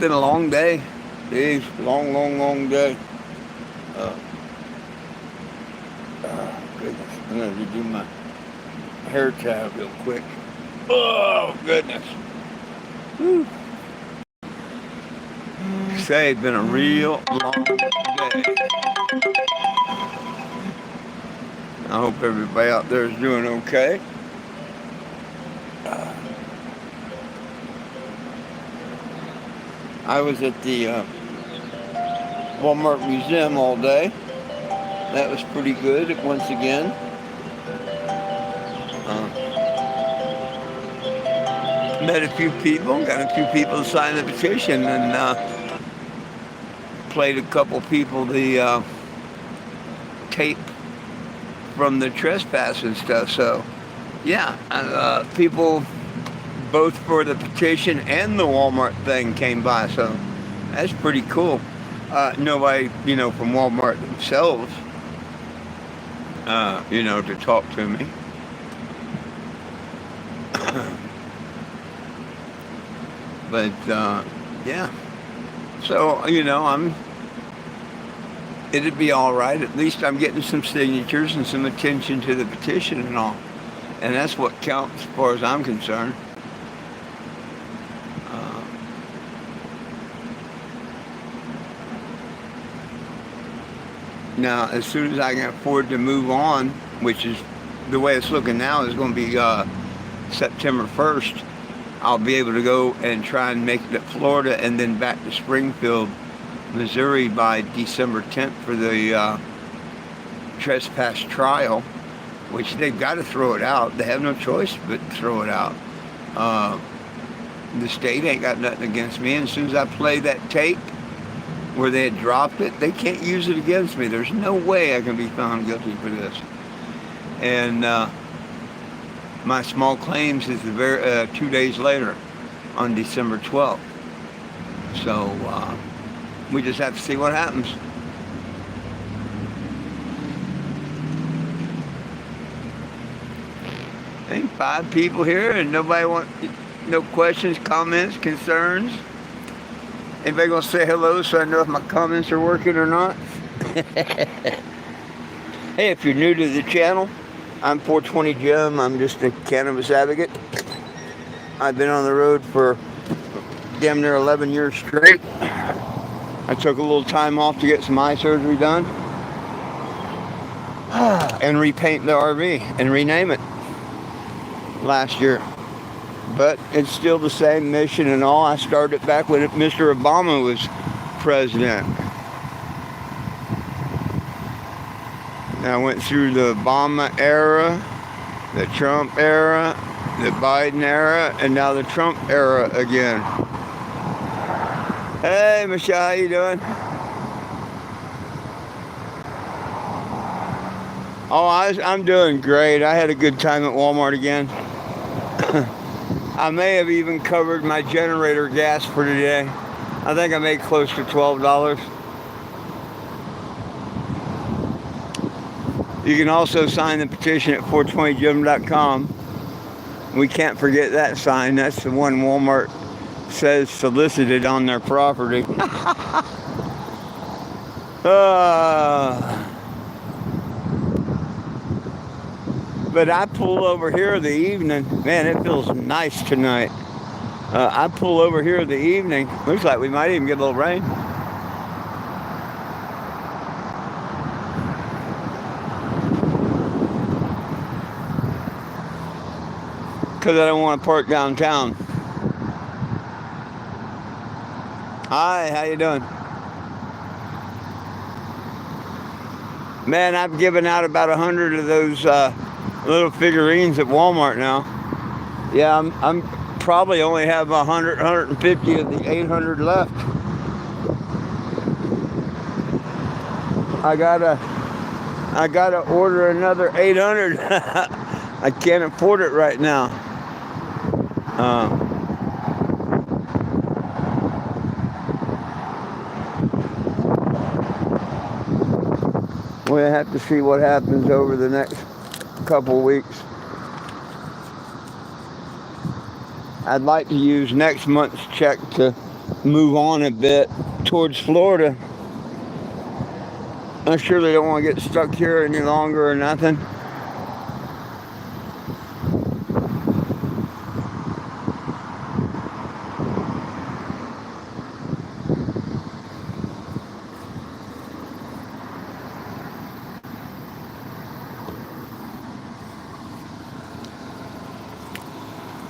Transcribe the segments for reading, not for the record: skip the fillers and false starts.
been a long day. Jeez, long day. Uh, Goodness. I'm going to redo my hair tie real quick. Oh, goodness. Whew. Say, it's been a real long day. I hope everybody out there is doing okay. I was at the Walmart Museum all day. That was pretty good once again. Met a few people, got a few people to sign the petition, and played a couple people the tape from the trespass and stuff. So, yeah, people both for the petition and the Walmart thing came by. So that's pretty cool. Nobody, from Walmart themselves, to talk to me. But, yeah. So, it'd be all right. At least I'm getting some signatures and some attention to the petition and all. And that's what counts as far as I'm concerned. Now, as soon as I can afford to move on, which is the way it's looking now, is going to be September 1st, I'll be able to go and try and make it to Florida and then back to Springfield, Missouri by December 10th for the trespass trial, which they've got to throw it out. They have no choice but to throw it out. The state ain't got nothing against me. And as soon as I play that tape where they had dropped it, they can't use it against me. There's no way I can be found guilty for this. And my small claims is 2 days later, on December 12th. So we just have to see what happens. I think 5 people here, and nobody no questions, comments, concerns. Anybody gonna say hello so I know if my comments are working or not? Hey, if you're new to the channel, I'm 420 Jim. I'm just a cannabis advocate. I've been on the road for damn near 11 years straight. I took a little time off to get some eye surgery done and repaint the RV and rename it last year. But it's still the same mission and all. I started back when Mr. Obama was president. I went through the Obama era, the Trump era, the Biden era, and now the Trump era again. Hey, Michelle, how you doing? Oh, I'm doing great. I had a good time at Walmart again. I may have even covered my generator gas for today. I think I made close to $12. You can also sign the petition at 420jim.com. We can't forget that sign. That's the one Walmart says solicited on their property. But I pull over here in the evening. Man, it feels nice tonight. I pull over here in the evening. Looks like we might even get a little rain. Because I don't want to park downtown. Hi, how you doing? Man, I've given out about 100 of those little figurines at Walmart now. Yeah, I'm probably only have 150 of the 800 left. I gotta order another 800. I can't afford it right now. We'll have to see what happens over the next couple weeks. I'd like to use next month's check to move on a bit towards Florida. I'm sure they don't want to get stuck here any longer or nothing.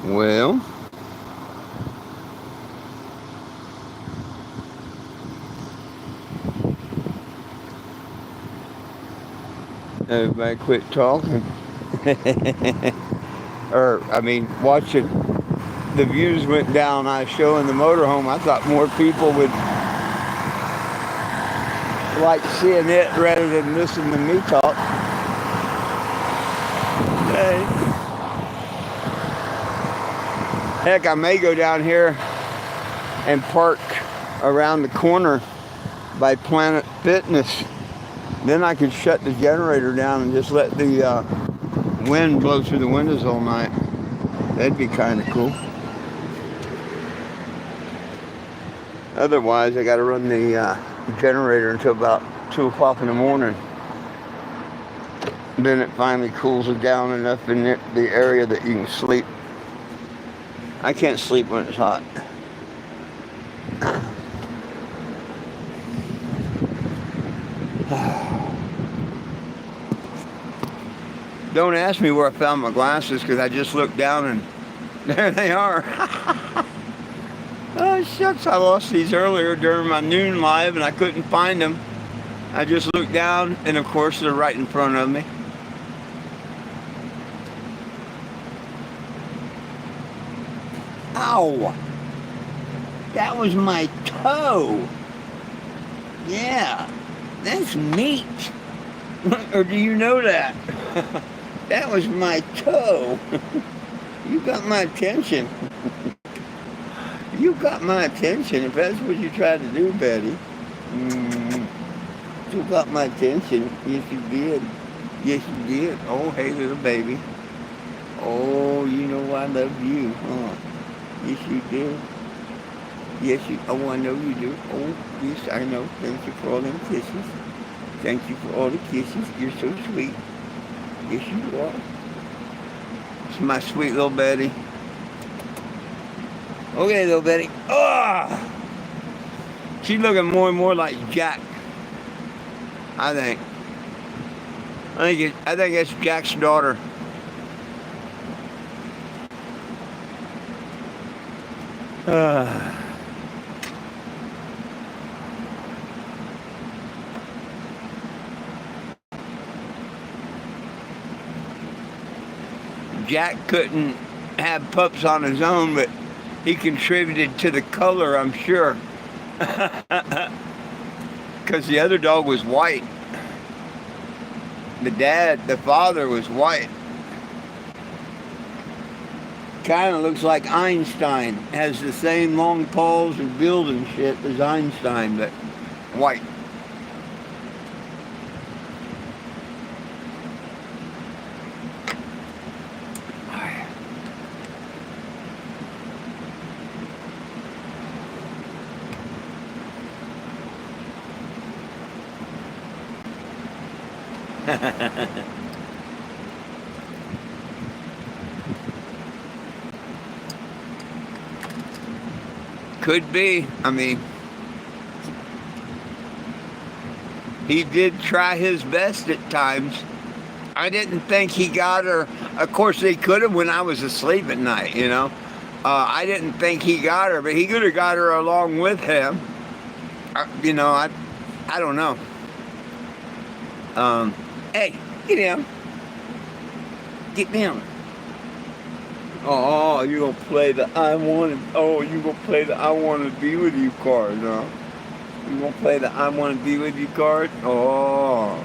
Well, everybody quit talking. Or, I mean, watching. The views went down. I was showing the motorhome. I thought more people would like seeing it rather than listening to me talk. Hey. Heck, I may go down here and park around the corner by Planet Fitness. Then I could shut the generator down and just let the wind blow through the windows all night. That'd be kind of cool. Otherwise, I got to run the generator until about 2 o'clock in the morning. Then it finally cools it down enough in the area that you can sleep. I can't sleep when it's hot. Don't ask me where I found my glasses, because I just looked down and there they are. Oh, shucks, I lost these earlier during my noon live and I couldn't find them. I just looked down and of course they're right in front of me. Ow! That was my toe. Yeah, that's meat. Or do you know that? That was my toe. You got my attention. You got my attention, if that's what you tried to do, Betty. You got my attention. Yes, you did. Yes, you did. Oh, hey, little baby. Oh, you know I love you, huh? Yes, you do. Yes, you. Oh, I know you do. Oh, yes, I know. Thank you for all them kisses. Thank you for all the kisses. You're so sweet. Yes, you are. It's my sweet little Betty. Okay, little Betty. Oh! She's looking more and more like Jack. I think it's Jack's daughter. Jack couldn't have pups on his own, but he contributed to the color, I'm sure. Because the other dog was white. The father was white. Kind of looks like Einstein. Has the same long paws and build and shit as Einstein, but white. Could be. I mean, he did try his best at times. I didn't think he got her. Of course, they could have when I was asleep at night, you know. I didn't think he got her, but he could have got her along with him. You know, I don't know. Hey, get down. Get down. Oh, you gonna play the you gonna play the I wanna be with you card, huh? You gonna play the I wanna be with you card? Oh.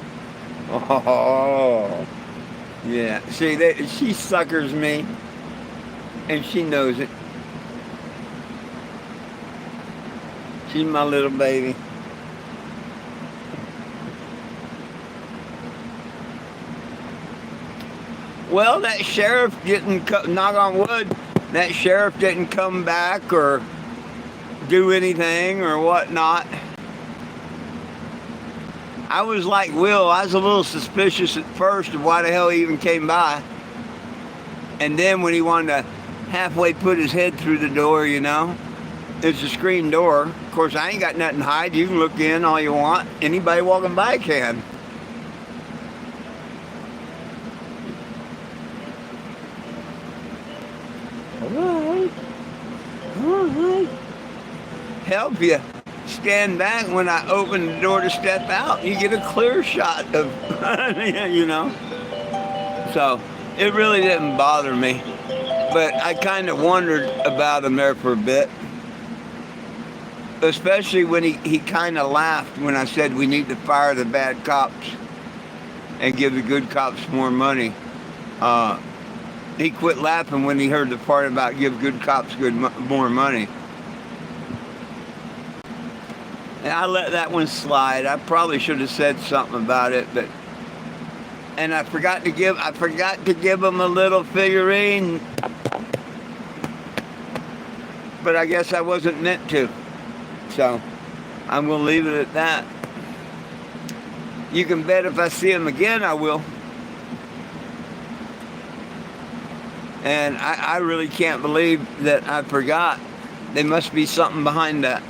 Yeah. See, she suckers me, and she knows it. She's my little baby. Well, that sheriff didn't, knock on wood, that sheriff didn't come back or do anything or whatnot. I was like Will. I was a little suspicious at first of why the hell he even came by. And then when he wanted to halfway put his head through the door, it's a screen door. Of course, I ain't got nothing to hide. You can look in all you want. Anybody walking by can. All right. Help you stand back when I open the door to step out. You get a clear shot of, So it really didn't bother me. But I kind of wondered about him there for a bit. Especially when he kind of laughed when I said we need to fire the bad cops and give the good cops more money. He quit laughing when he heard the part about give good cops more money. And I let that one slide. I probably should have said something about it, and I forgot to give him a little figurine. But I guess I wasn't meant to. So I'm gonna leave it at that. You can bet if I see him again, I will. And I really can't believe that I forgot. There must be something behind that.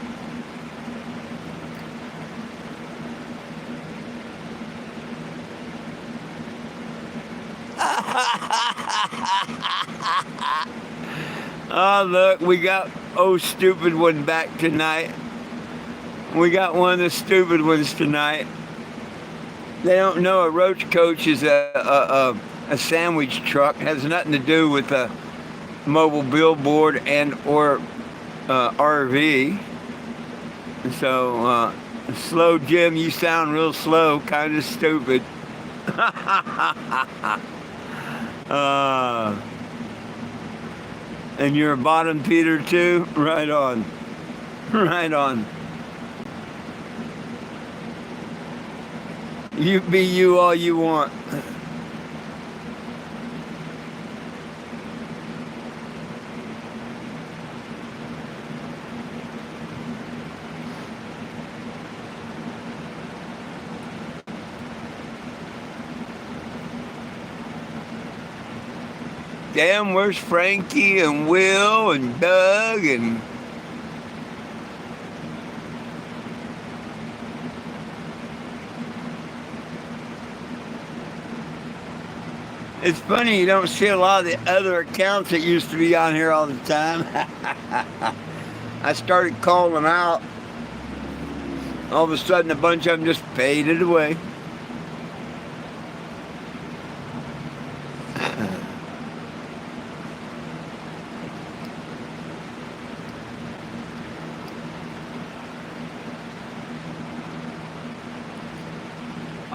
Oh, look, we got stupid one back tonight. We got one of the stupid ones tonight. They don't know a roach coach is a sandwich truck. It has nothing to do with a mobile billboard or RV. So, slow Jim, you sound real slow, kind of stupid. And you're a bottom feeder too? Right on. Right on. You be you all you want. Damn, where's Frankie and Will and Doug and... It's funny you don't see a lot of the other accounts that used to be on here all the time. I started calling them out. All of a sudden a bunch of them just faded away.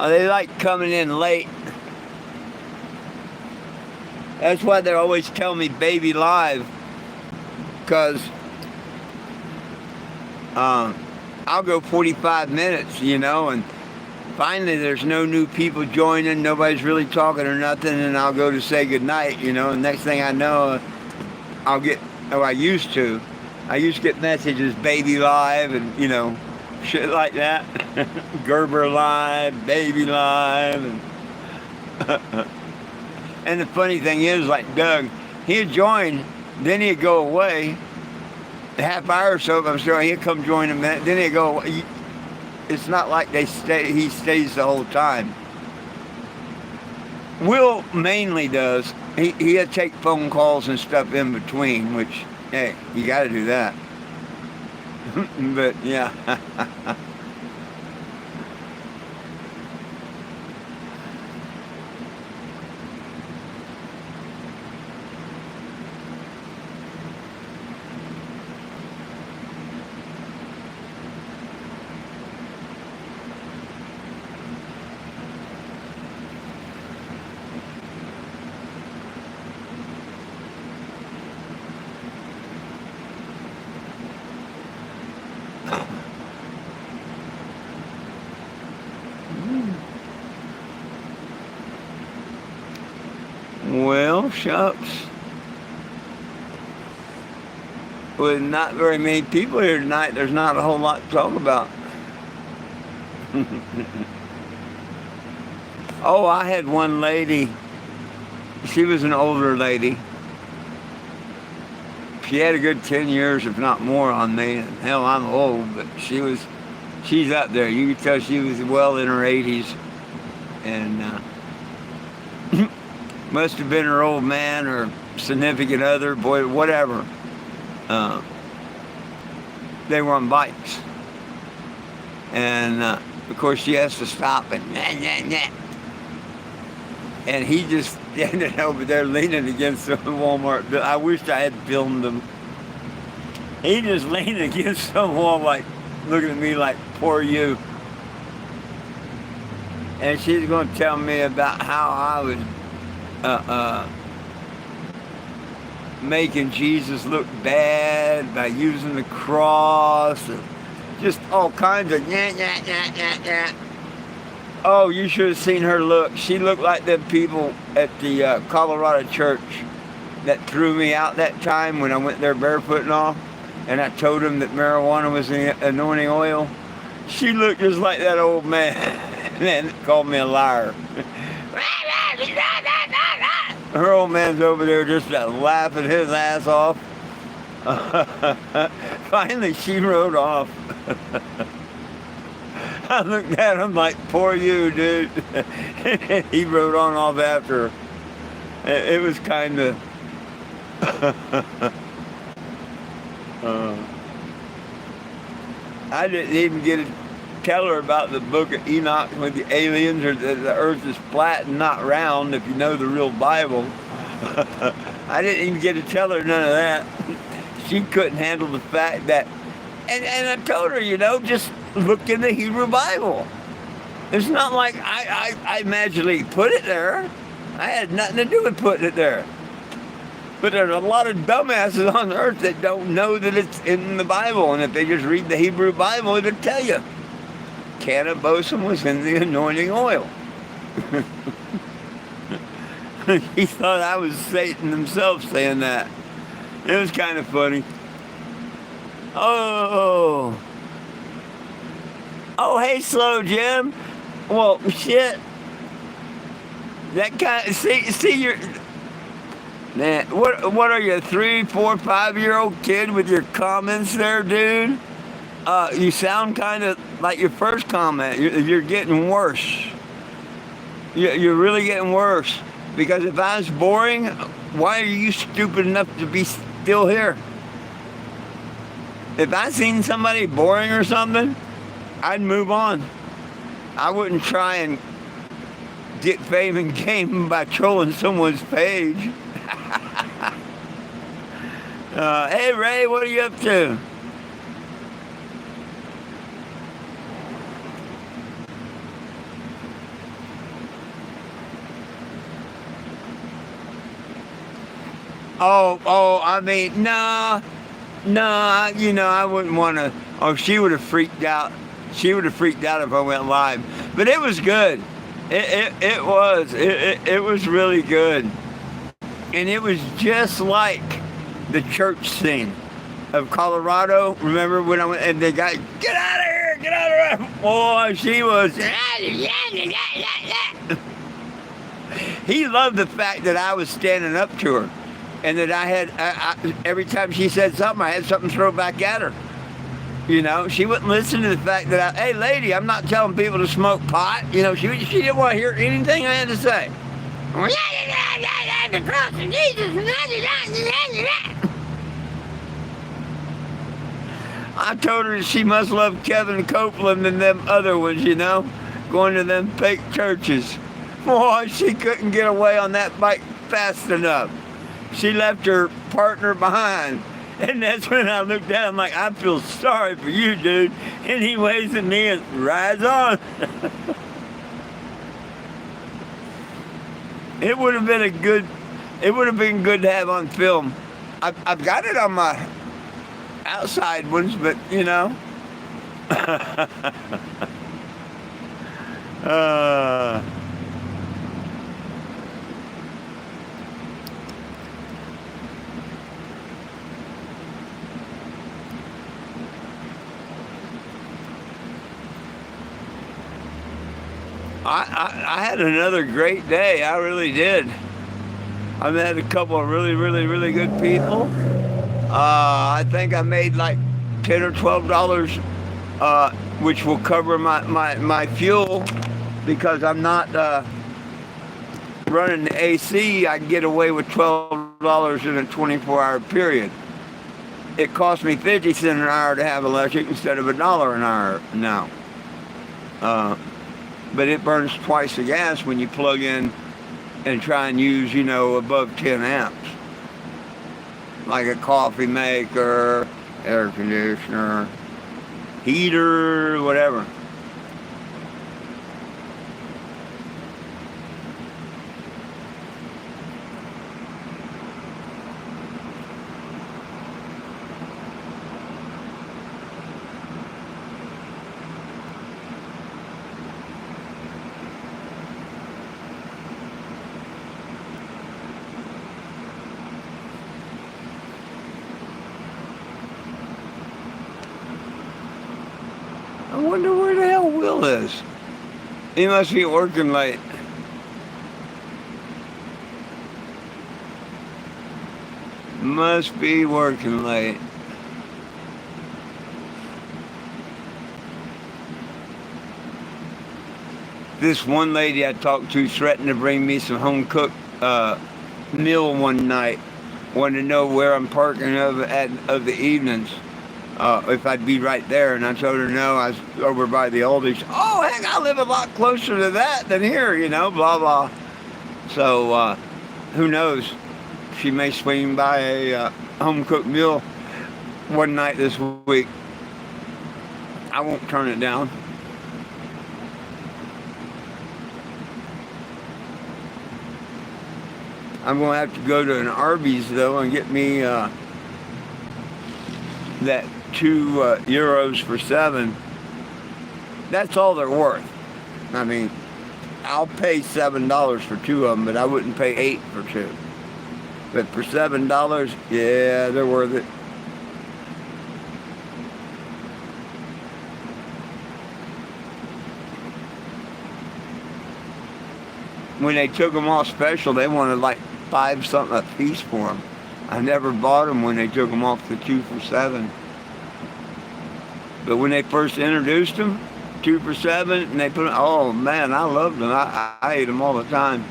Oh, they like coming in late. That's why they're always telling me baby live. Because I'll go 45 minutes, and finally there's no new people joining. Nobody's really talking or nothing. And I'll go to say goodnight, and next thing I know, I used to get messages, baby live, and, shit like that. Gerber live, baby live, and the funny thing is, like Doug, he'd join, then he'd go away. A half hour or so, I'm sure he'd come join a minute, then he'd go away. It's not like he stays the whole time. Will mainly does. He'll take phone calls and stuff in between, which, hey, you got to do that. But yeah. Well, shucks. with not very many people here tonight, there's not a whole lot to talk about. Oh, I had one lady. She was an older lady. She had a good 10 years, if not more, on me. And hell, I'm old, but she's up there. You could tell she was well in her 80s. And must have been her old man or significant other, boy, whatever. They were on bikes. And, of course, she has to stop and and he just standing over there leaning against the Walmart. I wish I had filmed him. He just leaned against the wall, like looking at me like, poor you. And she's going to tell me about how I was making Jesus look bad by using the cross, and just all kinds of Oh, you should have seen her look. She looked like them people at the Colorado church that threw me out that time when I went there barefoot and all, and I told them that marijuana was the anointing oil. She looked just like that old man, and called me a liar. Her old man's over there just laughing his ass off. Finally, she rode off. I looked at him like, poor you, dude. He rode on off after her. It was kind of... I didn't even get to tell her about the book of Enoch with the aliens, or the earth is flat and not round, if you know the real Bible. I didn't even get to tell her none of that. She couldn't handle the fact that... And I told her, just look in the Hebrew Bible. It's not like I magically put it there. I had nothing to do with putting it there. But there's a lot of dumbasses on earth that don't know that it's in the Bible. And if they just read the Hebrew Bible, it'll tell you. Cannabosum was in the anointing oil. He thought I was Satan himself saying that. It was kind of funny. Oh, hey, Slow Jim. Well, shit. That kind of, see, you're, man, what are you, a 3, 4, 5-year-old kid with your comments there, dude? You sound kind of like your first comment. You're getting worse. You're really getting worse. Because if I was boring, why are you stupid enough to be still here? If I seen somebody boring or something, I'd move on. I wouldn't try and get fame and game by trolling someone's page. Hey, Ray, what are you up to? Oh, I mean, no, I wouldn't want to. Oh, she would have freaked out. She would have freaked out if I went live. But it was good. It was really good. And it was just like the church scene of Colorado. Remember when I went and they got, get out of here, get out of here. Boy, she was. He loved the fact that I was standing up to her. And that I had, every time she said something, I had something to throw back at her. She wouldn't listen to the fact that, hey, lady, I'm not telling people to smoke pot. She didn't want to hear anything I had to say. The cross of Jesus. I told her she must love Kevin Copeland and them other ones, going to them fake churches. Boy, she couldn't get away on that bike fast enough. She left her partner behind. And that's when I looked at him like, I feel sorry for you, dude. And he waves at me and rides on. It would have been good to have on film. I've got it on my outside ones, but I had another great day. I really did. I met a couple of really, really, really good people. I think I made like $10 or $12, which will cover my fuel because I'm not running the AC. I can get away with $12 in a 24-hour period. It cost me 50 cents an hour to have electric instead of $1 an hour now. But it burns twice the gas when you plug in and try and use, above 10 amps. Like a coffee maker, air conditioner, heater, whatever. I wonder where the hell Will is. He must be working late. Must be working late. This one lady I talked to threatened to bring me some home cooked meal one night. Wanted to know where I'm parking of the evenings. If I'd be right there, and I told her no, I was over by the oldies. Oh, heck, I live a lot closer to that than here, blah, blah. So, who knows? She may swing by a home-cooked meal one night this week. I won't turn it down. I'm going to have to go to an Arby's, though, and get me that 2 euros for 7. That's all they're worth. I mean, I'll pay $7 for 2 of them, but I wouldn't pay 8 for 2. But for $7, yeah, they're worth it. When they took them off special, they wanted like 5 something a piece for them. I never bought them when they took them off the 2 for 7. But when they first introduced them, 2 for 7, and they put them, oh man, I loved them. I ate them all the time.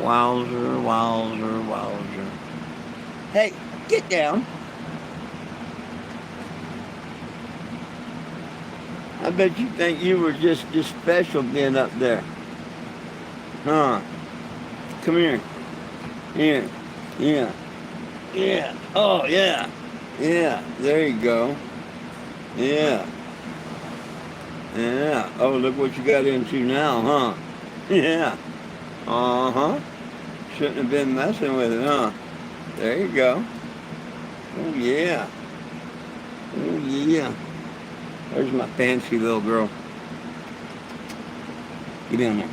Wowzer, wowzer, wowzer. Hey, get down. I bet you think you were just special being up there. Huh? Come here. Here. Yeah. Yeah. Oh, yeah. Yeah. There you go. Yeah. Yeah. Oh, look what you got into now, huh? Yeah. Uh-huh. Shouldn't have been messing with it, huh? There you go. Oh, yeah. Oh, yeah. There's my fancy little girl. Get down there.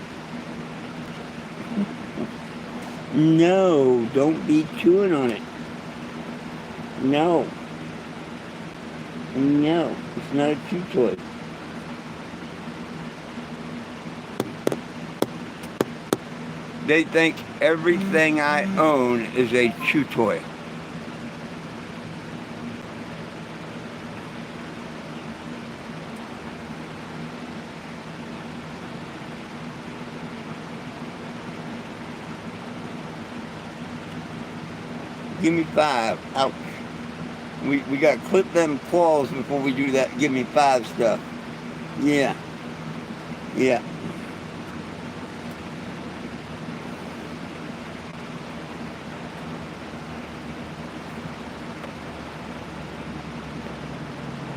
No, don't be chewing on it. No. No, it's not a chew toy. They think everything I own is a chew toy. Give me 5. Ouch. We got to clip them claws before we do that give me 5 stuff. Yeah. Yeah.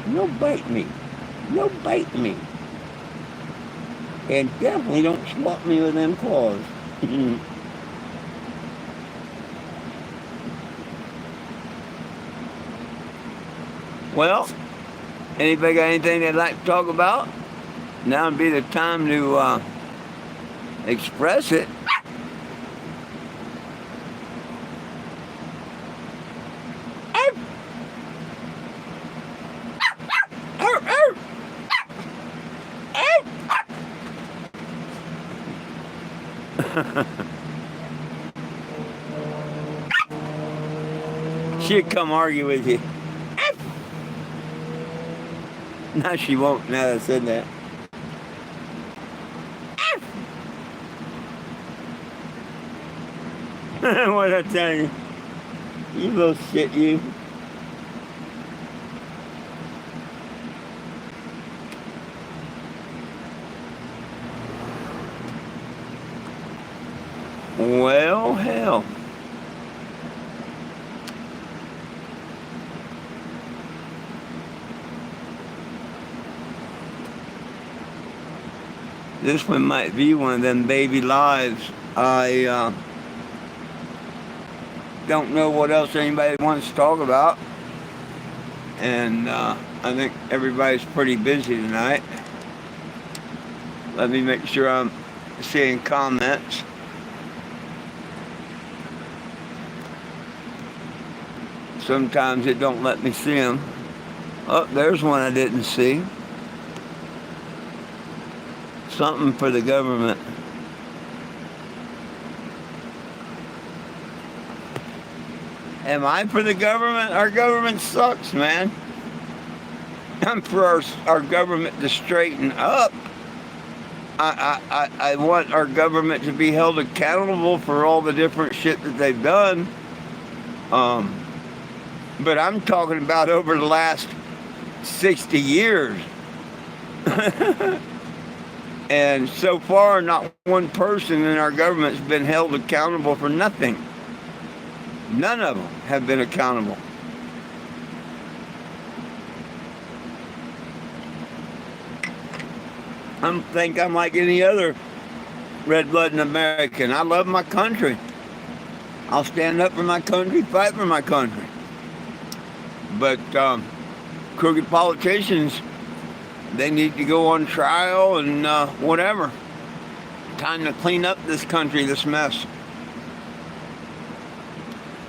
No bite me. No bite me. And definitely don't swat me with them claws. Well, anybody got anything they'd like to talk about? Now would be the time to express it. She'd come argue with you. No, she won't now that I said that. What I tell you? You little shit, you. Well, hell. This one might be one of them baby lives. I don't know what else anybody wants to talk about. And I think everybody's pretty busy tonight. Let me make sure I'm seeing comments. Sometimes it don't let me see them. Oh, there's one I didn't see. Something for the government. Am I for the government? Our government sucks, man. I'm for our government to straighten up. I want our government to be held accountable for all the different shit that they've done. But I'm talking about over the last 60 years. And so far, not one person in our government's been held accountable for nothing. None of them have been accountable. I think I'm like any other red-blooded American. I love my country. I'll stand up for my country, fight for my country. But crooked politicians, they need to go on trial and whatever. Time to clean up this country, this mess.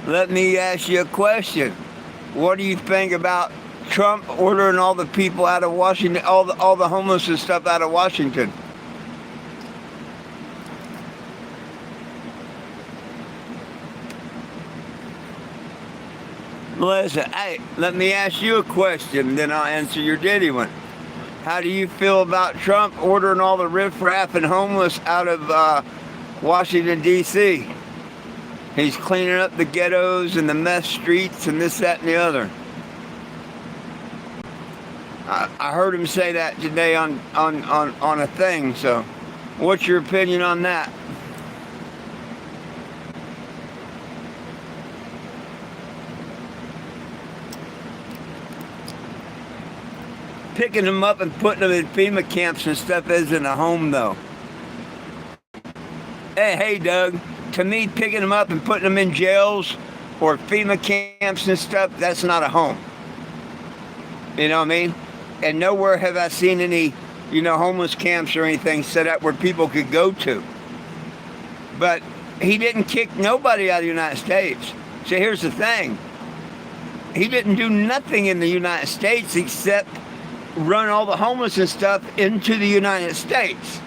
Let me ask you a question. What do you think about Trump ordering all the people out of Washington, all the homeless and stuff out of Washington? Listen, hey, let me ask you a question, then I'll answer your ditty one. How do you feel about Trump ordering all the riffraff and homeless out of Washington, D.C.? He's cleaning up the ghettos and the mess streets and this, that, and the other. I heard him say that today on a thing, so what's your opinion on that? Picking them up and putting them in FEMA camps and stuff isn't a home, though. Hey, Doug. To me, picking them up and putting them in jails or FEMA camps and stuff, that's not a home. You know what I mean? And nowhere have I seen any, homeless camps or anything set up where people could go to. But he didn't kick nobody out of the United States. So here's the thing. He didn't do nothing in the United States except run all the homeless and stuff into the United States.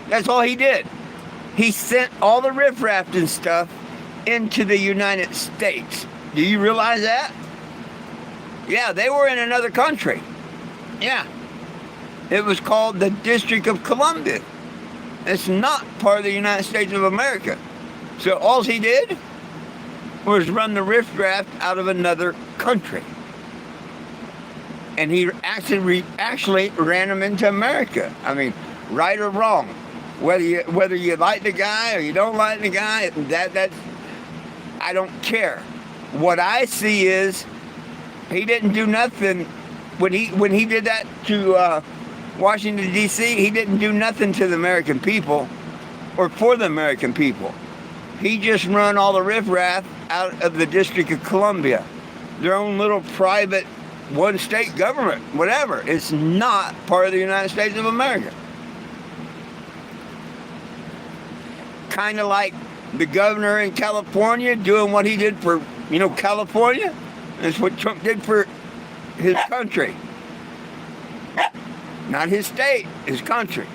That's all he did. He sent all the riffraff and stuff into the United States. Do you realize that? Yeah, they were in another country. Yeah. It was called the District of Columbia. It's not part of the United States of America. So all he did was run the riffraff out of another country. And he actually ran them into America. I mean, right or wrong. Whether you like the guy or you don't like the guy, that's I don't care. What I see is he didn't do nothing when he did that to Washington D.C. He didn't do nothing to the American people or for the American people. He just run all the riffraff out of the District of Columbia, their own little private one state government, whatever. It's not part of the United States of America. Kind of like the governor in California doing what he did for, California. That's what Trump did for his country. Not his state, his country.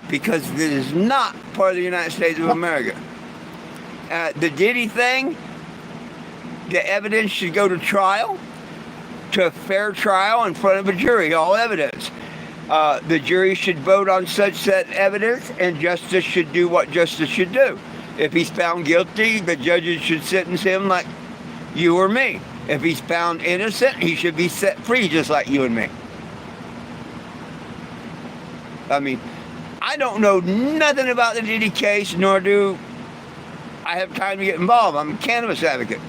because this is not part of the United States of America. The Diddy thing, the evidence should go to trial, to a fair trial in front of a jury, all evidence. The jury should vote on such evidence, and justice should do what justice should do. If he's found guilty, the judges should sentence him like you or me. If he's found innocent, he should be set free just like you and me. I mean, I don't know nothing about the Diddy case, nor do I have time to get involved. I'm a cannabis advocate.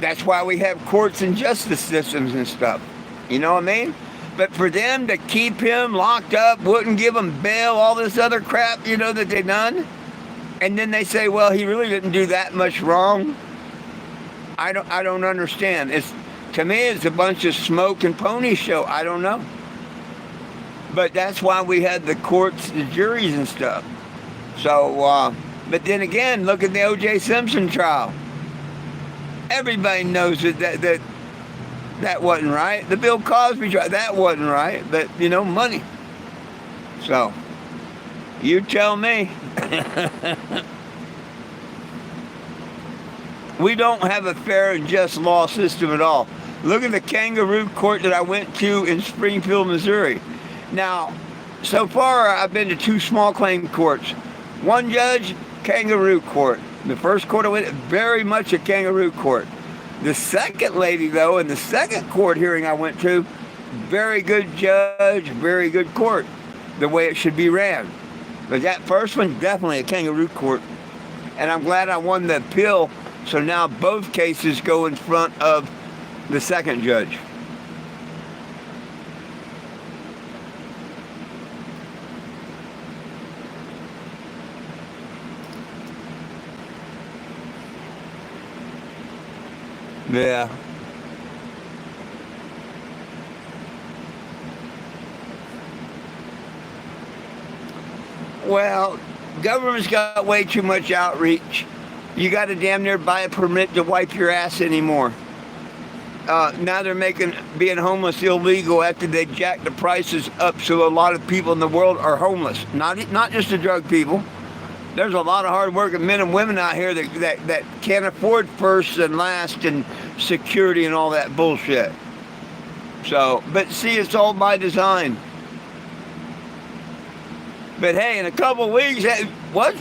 That's why we have courts and justice systems and stuff. You know what I mean? But for them to keep him locked up, wouldn't give him bail, all this other crap, that they done, and then they say, well, he really didn't do that much wrong. I don't understand. To me, it's a bunch of smoke and pony show. I don't know. But that's why we had the courts, the juries and stuff. So, but then again, look at the O.J. Simpson trial. Everybody knows that wasn't right. The Bill Cosby trial, that wasn't right. But, money. So, you tell me. We don't have a fair and just law system at all. Look at the kangaroo court that I went to in Springfield, Missouri. Now, so far I've been to 2 small claim courts. One judge, kangaroo court. The first court I went to, very much a kangaroo court. The second lady, though, in the second court hearing I went to, very good judge, very good court, the way it should be ran. But that first one, definitely a kangaroo court. And I'm glad I won the appeal. So now both cases go in front of the second judge. Yeah. Well, government's got way too much outreach. You got to damn near buy a permit to wipe your ass anymore. Now they're making being homeless illegal after they jacked the prices up, so a lot of people in the world are homeless. Not just the drug people. There's a lot of hard-working men and women out here that can't afford first and last and security and all that bullshit. So, but see, it's all by design. But hey, in a couple of weeks, what?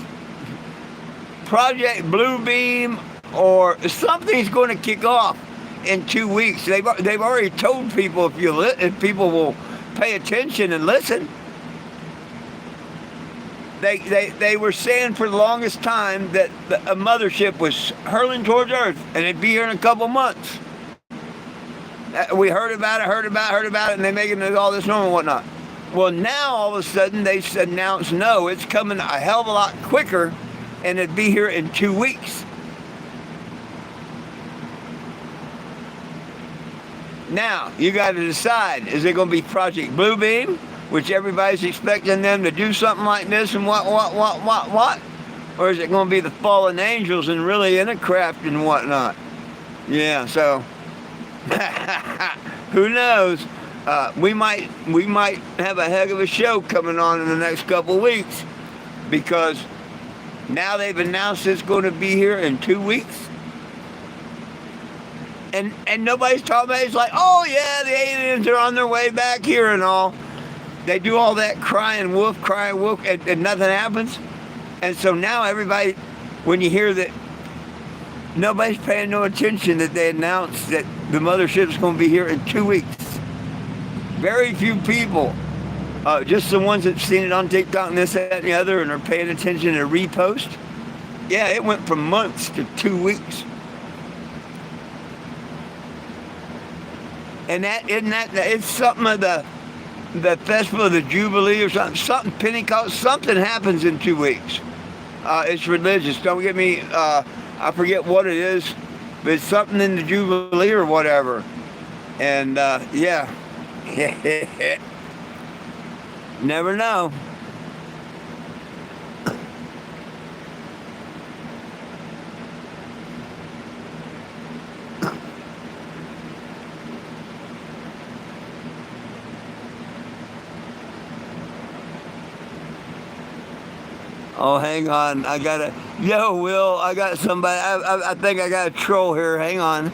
Project Bluebeam or something's going to kick off in 2 weeks. They've already told people if people will pay attention and listen. They were saying for the longest time that a mothership was hurling towards Earth and it'd be here in a couple months. We heard about it, and they're making all this known and whatnot. Well, now all of a sudden they announced, no, it's coming a hell of a lot quicker, and it'd be here in 2 weeks. Now, you got to decide, is it going to be Project Bluebeam, which everybody's expecting them to do something like this and what? Or is it going to be the fallen angels and really Intercraft and whatnot? Yeah, so, who knows? We might have a heck of a show coming on in the next couple of weeks, because now they've announced it's going to be here in 2 weeks. And nobody's talking about it. It's like, oh yeah, the aliens are on their way back here and all. They do all that crying wolf, and nothing happens. And so now everybody, when you hear that, nobody's paying no attention that they announced that the mothership's going to be here in 2 weeks. Very few people, just the ones that've seen it on TikTok and this, that, and the other, and are paying attention to repost. Yeah, it went from months to 2 weeks. And it's something of the festival of the Jubilee or something Pentecost, something happens in 2 weeks. It's religious. Don't get me, I forget what it is, but it's something in the Jubilee or whatever. And yeah. Never know. Oh, hang on. Yo, Will, I got somebody. I think I got a troll here. Hang on.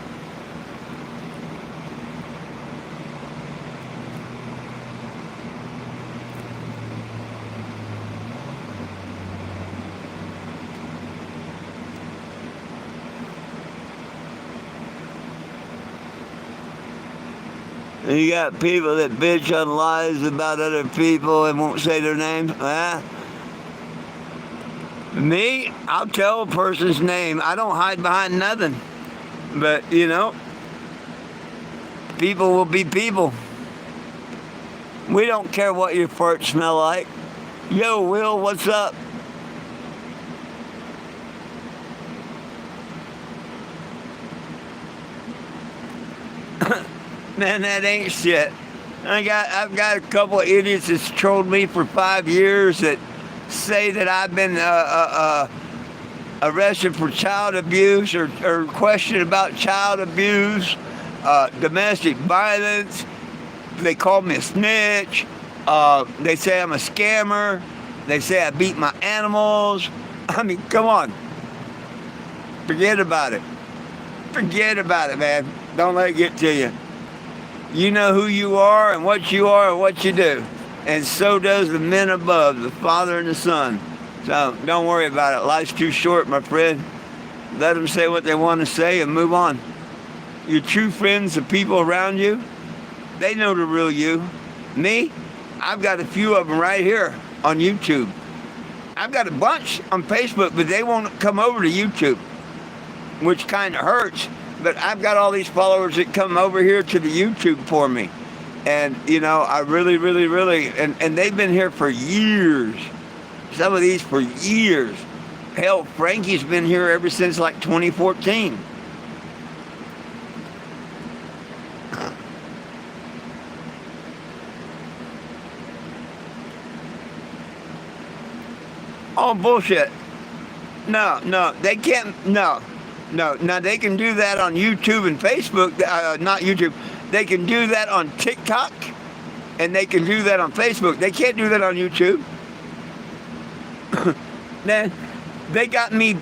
You got people that bitch on lies about other people and won't say their name. Me, I'll tell a person's name. I don't hide behind nothing. But, people will be people. We don't care what your farts smell like. Yo, Will, what's up? Man, that ain't shit. I've got a couple of idiots that's trolled me for 5 years that say that I've been arrested for child abuse or questioned about child abuse, domestic violence. They call me a snitch. They say I'm a scammer. They say I beat my animals. I mean, come on. Forget about it. Forget about it, man. Don't let it get to you. You know who you are and what you do. And so does the men above, the Father and the Son. So don't worry about it. Life's too short, my friend. Let them say what they want to say and move on. Your true friends, the people around you, they know the real you. Me, I've got a few of them right here on YouTube. I've got a bunch on Facebook, but they won't come over to YouTube, which kind of hurts. But I've got all these followers that come over here to the YouTube for me. And, I really, really, really, and they've been here for years. Some of these for years. Hell, Frankie's been here ever since like 2014. Oh, bullshit. No, they can't, no. Now they can do that on YouTube and Facebook, not YouTube. They can do that on TikTok, and they can do that on Facebook. They can't do that on YouTube. Man, they got me,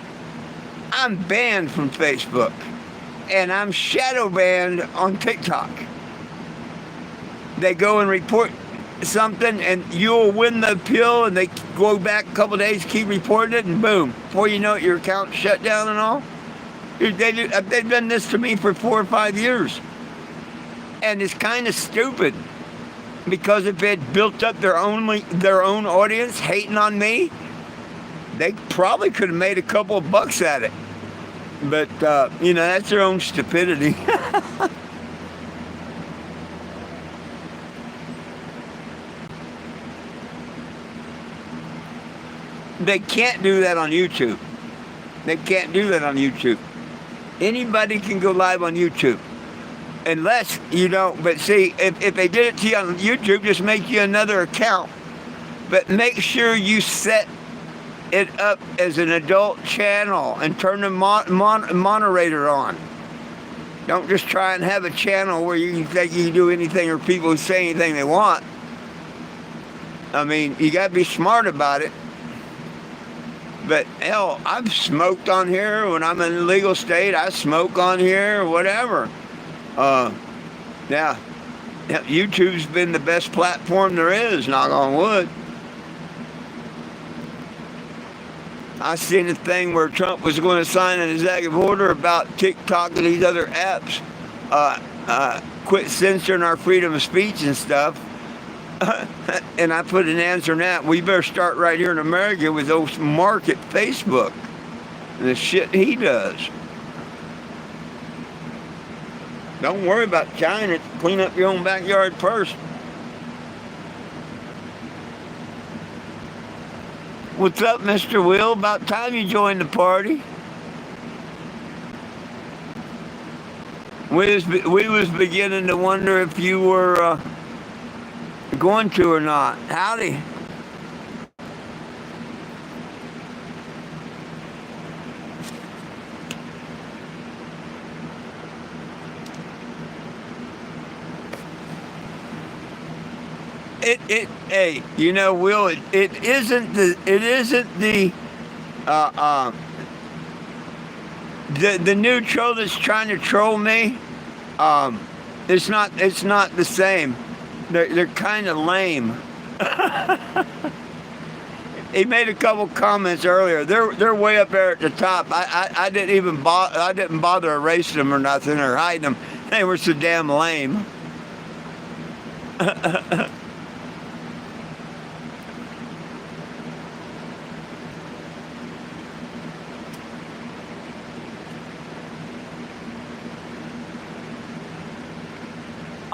I'm banned from Facebook, and I'm shadow banned on TikTok. They go and report something, and you'll win the appeal, and they go back a couple days, keep reporting it, and boom, before you know it, your account's shut down and all. They've done this to me for 4 or 5 years. And it's kind of stupid, because if they'd built up their own audience hating on me, they probably could have made a couple of bucks at it. But, that's their own stupidity. They can't do that on YouTube. They can't do that on YouTube. Anybody can go live on YouTube. Unless, but see, if they did it to you on YouTube, just make you another account. But make sure you set it up as an adult channel and turn the moderator on. Don't just try and have a channel where you think you can do anything or people say anything they want. I mean, you got to be smart about it. But hell, I've smoked on here when I'm in a legal state. I smoke on here or whatever. Yeah, YouTube's been the best platform there is, knock on wood. I seen a thing where Trump was going to sign an executive order about TikTok and these other apps, quit censoring our freedom of speech and stuff. And I put an answer in that. We better start right here in America with those market Facebook and the shit he does. Don't worry about China. Clean up your own backyard first. What's up, Mr. Will? About time you joined the party. We was beginning to wonder if you were going to or not. Howdy. Hey, Will, it isn't uh, uh, the new troll that's trying to troll me. Um, it's not the same. They're kind of lame. He made a couple comments earlier. They're way up there at the top. I didn't bother erasing them or nothing or hiding them. They were so damn lame.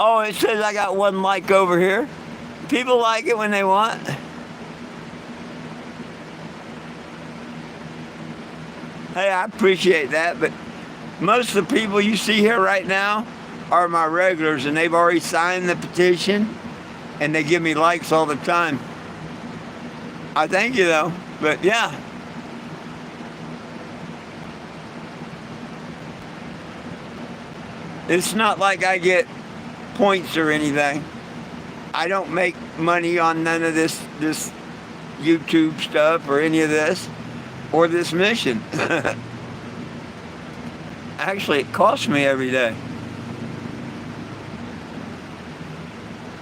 Oh, it says I got one like over here. People like it when they want. Hey, I appreciate that, but most of the people you see here right now are my regulars, and they've already signed the petition, and they give me likes all the time. I thank you, though. But yeah, it's not like I get points or anything. I don't make money on none of this YouTube stuff or any of this or this mission. Actually, it costs me every day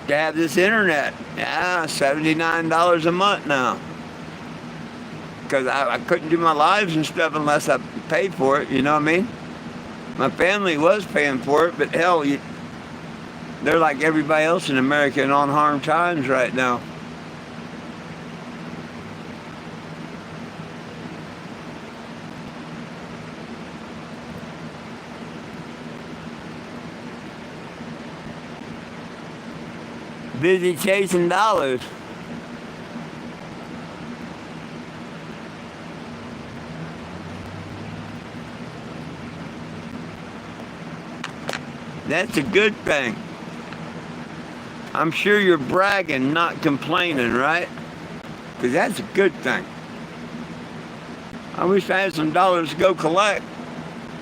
to have this internet. Yeah, $79 a month now. Because I couldn't do my lives and stuff unless I paid for it, you know what I mean? My family was paying for it, but hell, they're like everybody else in America in on hard times right now. Busy chasing dollars. That's a good thing. I'm sure you're bragging, not complaining, right? Because that's a good thing. I wish I had some dollars to go collect.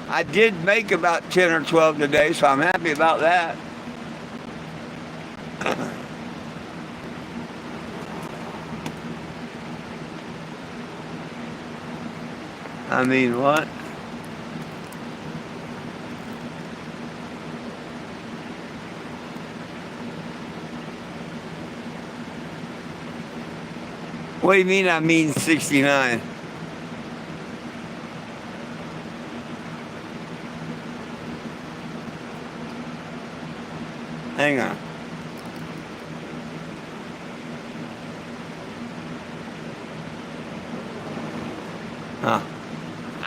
I did make about 10 or 12 today, so I'm happy about that. I mean, what? What do you mean I mean 69? Hang on. Huh.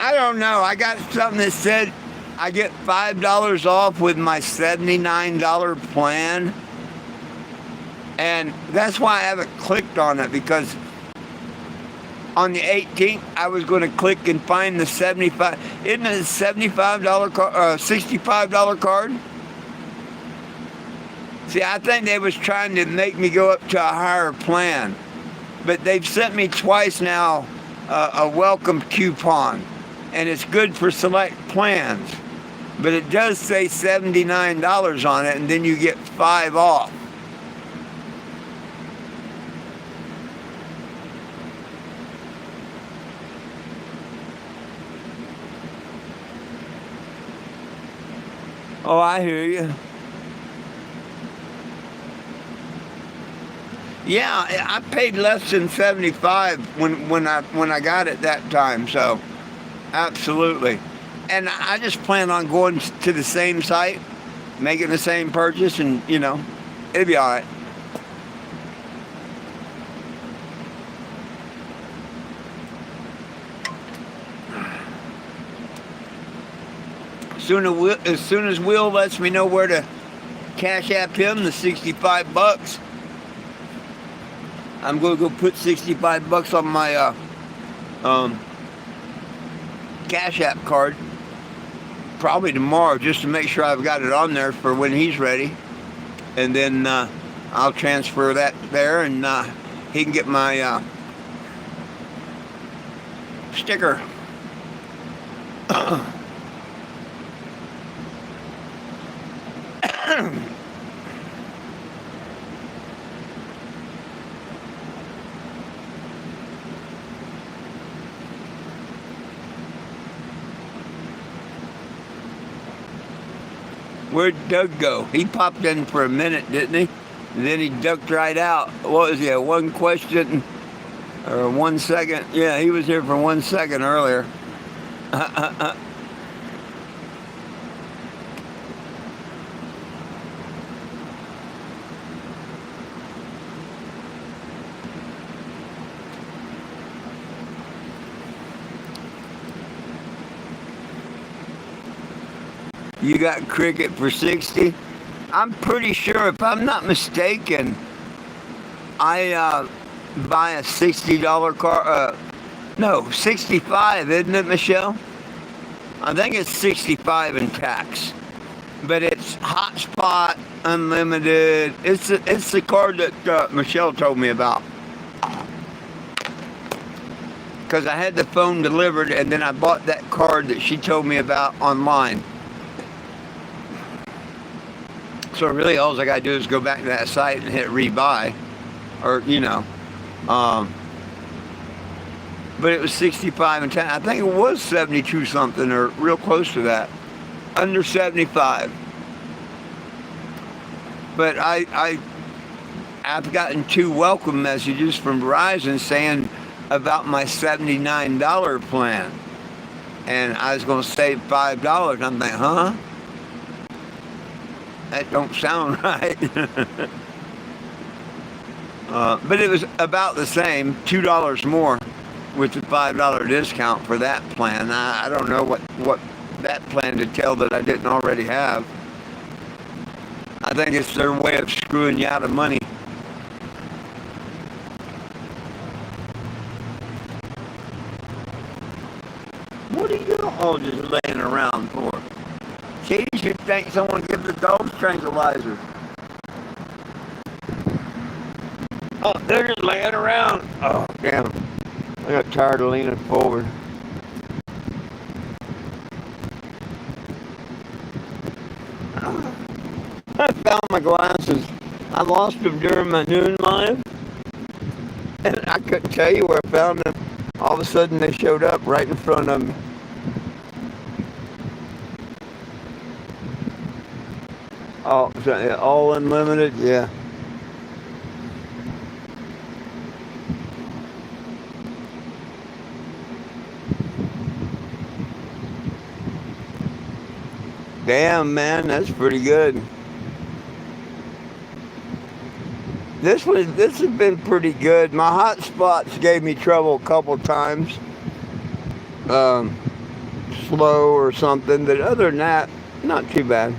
I don't know. I got something that said I get $5 off with my $79 plan. And that's why I haven't clicked on it, because on the 18th, I was going to click and find the 75. Isn't it a $75 $65 card? See, I think they was trying to make me go up to a higher plan. But they've sent me twice now a welcome coupon. And it's good for select plans. But it does say $79 on it, and then you get 5 off. Oh, I hear you. Yeah, I paid less than 75 when I got it that time. So, absolutely. And I just plan on going to the same site, making the same purchase, and it'll be all right. As soon as Will lets me know where to cash app him the $65, I'm going to go put $65 on my cash app card, probably tomorrow, just to make sure I've got it on there for when he's ready. And then I'll transfer that there, and he can get my sticker. Where'd Doug go? He popped in for a minute, didn't he? And then he ducked right out. What was he, a one question or 1 second? Yeah, he was here for 1 second earlier. You got cricket for 60? I'm pretty sure, if I'm not mistaken, I buy a $60 car. No, 65, isn't it, Michelle? I think it's 65 in tax. But it's hotspot, unlimited. It's the card that Michelle told me about. Because I had the phone delivered, and then I bought that card that she told me about online. So really all I got to do is go back to that site and hit rebuy. Or, but it was 65 and 10. I think it was 72 something or real close to that. Under 75. But I've gotten 2 welcome messages from Verizon saying about my $79 plan. And I was going to save $5. I'm like, huh? That don't sound right. But it was about the same, $2 more with the $5 discount for that plan. I don't know what that plan to tell that I didn't already have. I think it's their way of screwing you out of money. What are you all just laying around for? Katie should think someone give the dogs tranquilizers. Oh, they're just laying around. Oh, damn. I got tired of leaning forward. I found my glasses. I lost them during my noon live. And I couldn't tell you where I found them. All of a sudden they showed up right in front of me. Oh, all unlimited? Yeah. Damn, man, that's pretty good. This has been pretty good. My hotspots gave me trouble a couple times. Slow or something. But other than that, not too bad.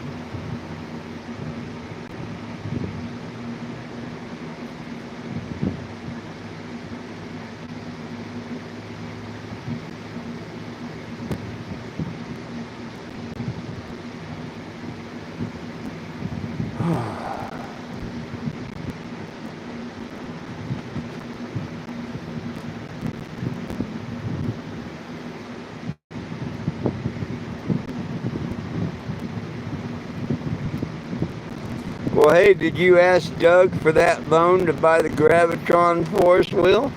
Well, hey, did you ask Doug for that loan to buy the Gravitron Force wheel?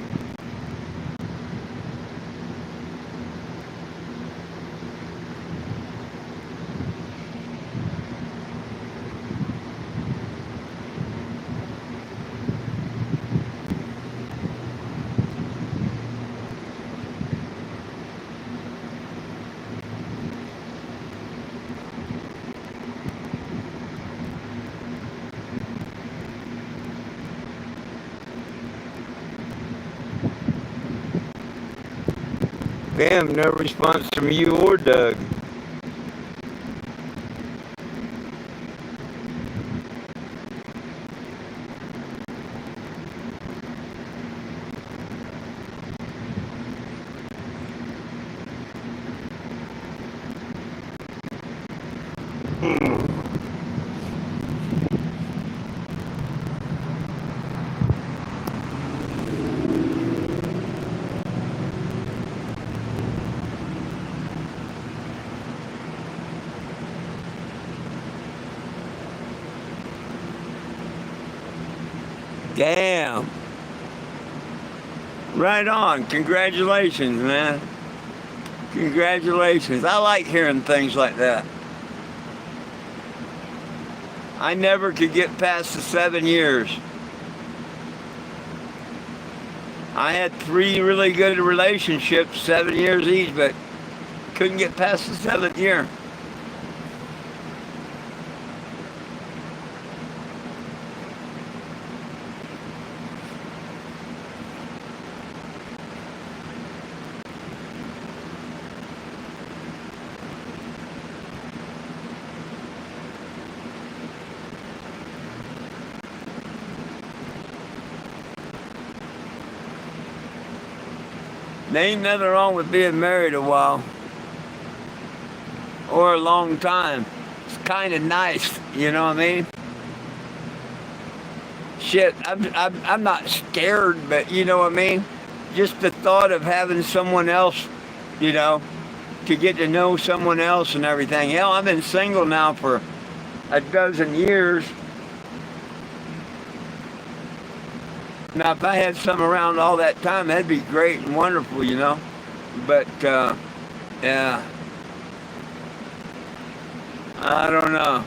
Damn, no response from you or Doug. Damn. Right on. Congratulations, man. Congratulations. I like hearing things like that. I never could get past the 7 years. I had 3 really good relationships, 7 years each, but couldn't get past the 7th year. There ain't nothing wrong with being married a while or a long time. It's kind of nice, you know what I mean? Shit, I'm not scared, but you know what I mean? Just the thought of having someone else, you know, to get to know someone else and everything. Hell, I've been single now for a dozen years. Now, if I had some around all that time, that'd be great and wonderful, you know. But, yeah, I don't know.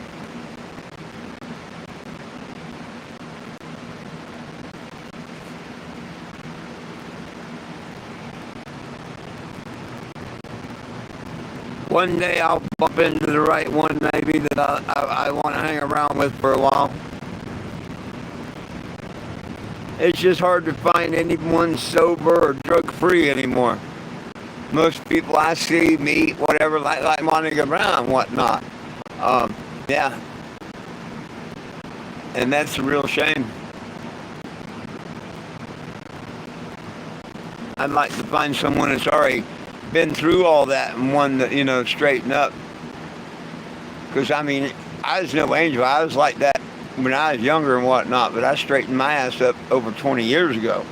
One day I'll bump into the right one, maybe, that I want to hang around with for a while. It's just hard to find anyone sober or drug-free anymore. Most people I see, meet, whatever, like Monica Brown and whatnot. Yeah. And that's a real shame. I'd like to find someone that's already been through all that and one that, you know, straighten up. Because, I mean, I was no angel. I was like that when I was younger and whatnot, but I straightened my ass up over 20 years ago.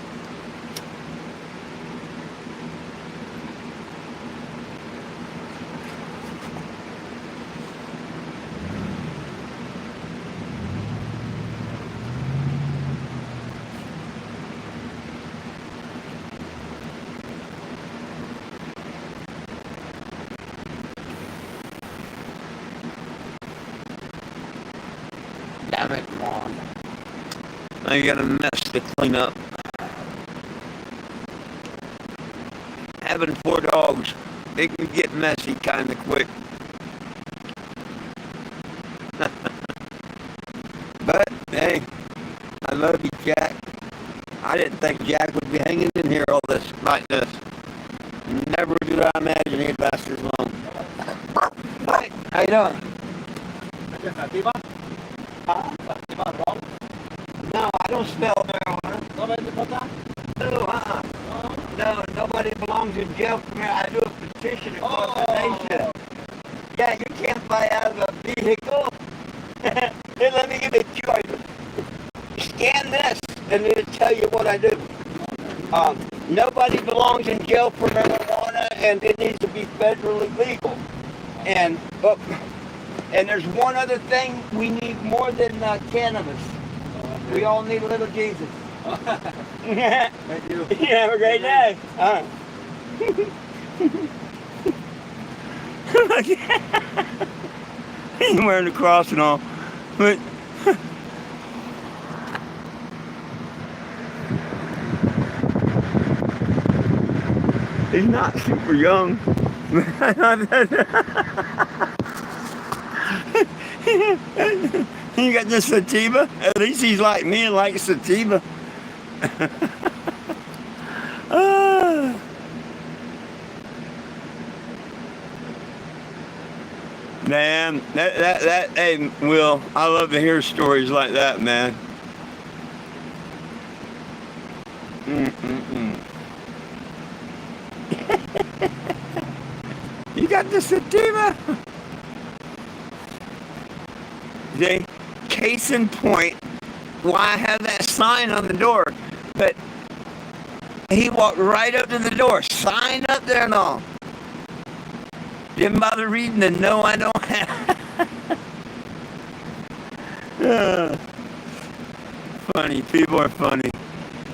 Damn it, Mom. I got a mess to clean up. Having 4 dogs, they can get messy kind of quick. But, hey, I love you, Jack. I didn't think Jack would be hanging in here all this like this. Never did I imagine he'd last this long. Hey, how you doing? No, I don't smell marijuana. No, no, nobody belongs in jail for me. I do a petition across the nation. Yeah, you can't buy out of a vehicle. Here, let me give you a QR. Scan this, and it'll tell you what I do. Nobody belongs in jail for marijuana, and it needs to be federally legal. And there's one other thing we need more than cannabis. We all need a little Jesus. Thank you. You have a great day. He's wearing the cross and all. But he's not super young. You got this sativa? At least he's like me and likes sativa. Man, hey, Will, I love to hear stories like that, man. You got the sativa? See, case in point, why I have that sign on the door. But he walked right up to the door, sign up there and all. Didn't bother reading the no, I don't have. Funny, people are funny.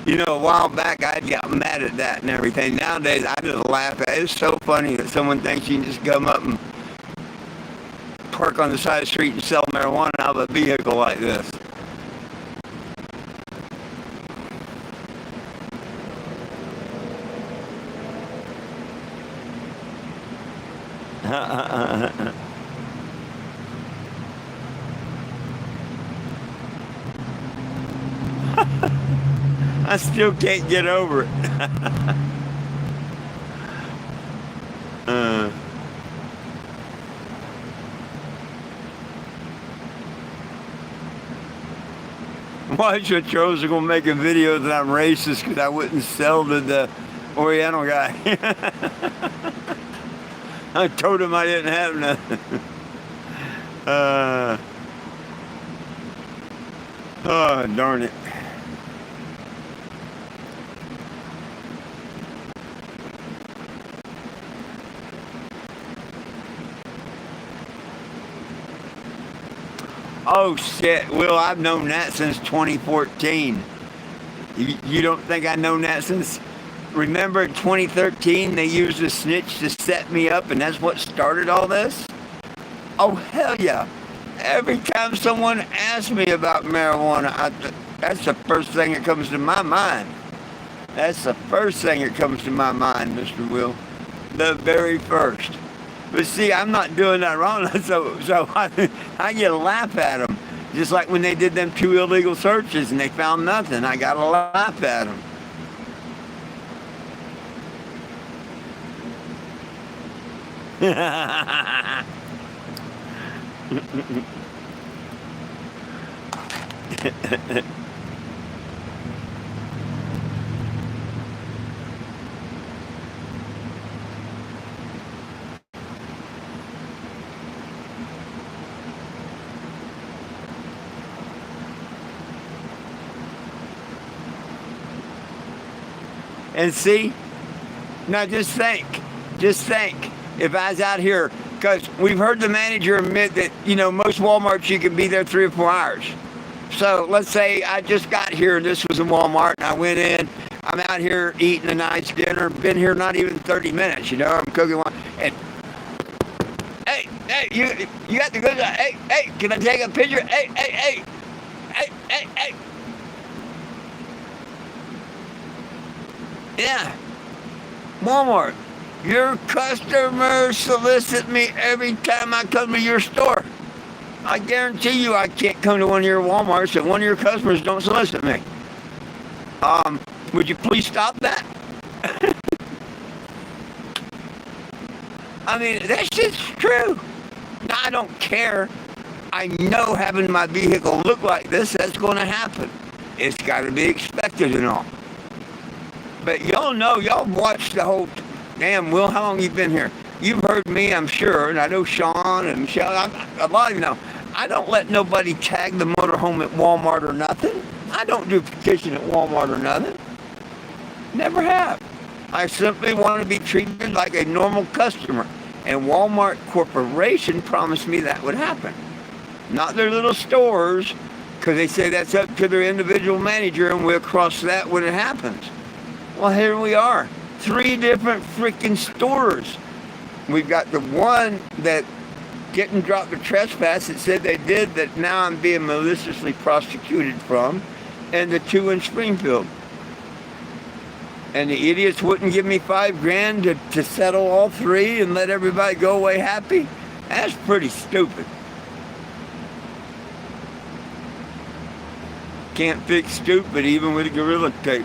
You know, a while back I got mad at that and everything. Nowadays I just laugh at it. It's so funny that someone thinks you can just come up and park on the side of the street and sell marijuana out of a vehicle like this. I still can't get over it. Watch your trolls are going to make a video that I'm racist because I wouldn't sell to the Oriental guy. I told him I didn't have nothing. Oh, darn it. Oh, shit. Will, I've known that since 2014. You don't think I've known that since... Remember in 2013, they used a snitch to set me up, and that's what started all this? Oh, hell yeah. Every time someone asks me about marijuana, that's the first thing that comes to my mind. That's the first thing that comes to my mind, Mr. Will. The very first. But see, I'm not doing that wrong, so I get a laugh at them. Just like when they did them 2 illegal searches and they found nothing, I got a laugh at them. And see, now just think, if I was out here, because we've heard the manager admit that, most Walmarts you can be there 3 or 4 hours. So let's say I just got here and this was a Walmart and I went in, I'm out here eating a nice dinner, been here not even 30 minutes, I'm cooking one, and hey, you got to go, hey, can I take a picture? Hey. Yeah, Walmart, your customers solicit me every time I come to your store. I guarantee you I can't come to one of your Walmarts and one of your customers don't solicit me. Would you please stop that? I mean, that's just true. Now, I don't care. I know having my vehicle look like this, that's going to happen. It's got to be expected and all. But y'all know, y'all watched the whole... Damn, Will, how long you been here? You've heard me, I'm sure, and I know Sean and Michelle. A lot of you know. I don't let nobody tag the motorhome at Walmart or nothing. I don't do petition at Walmart or nothing. Never have. I simply want to be treated like a normal customer. And Walmart Corporation promised me that would happen. Not their little stores, because they say that's up to their individual manager and we'll cross that when it happens. Well, here we are. 3 different freaking stores. We've got the one that didn't drop the trespass that said they did, that now I'm being maliciously prosecuted from, and the 2 in Springfield. And the idiots wouldn't give me $5,000 to settle all 3 and let everybody go away happy. That's pretty stupid. Can't fix stupid even with a gorilla tape.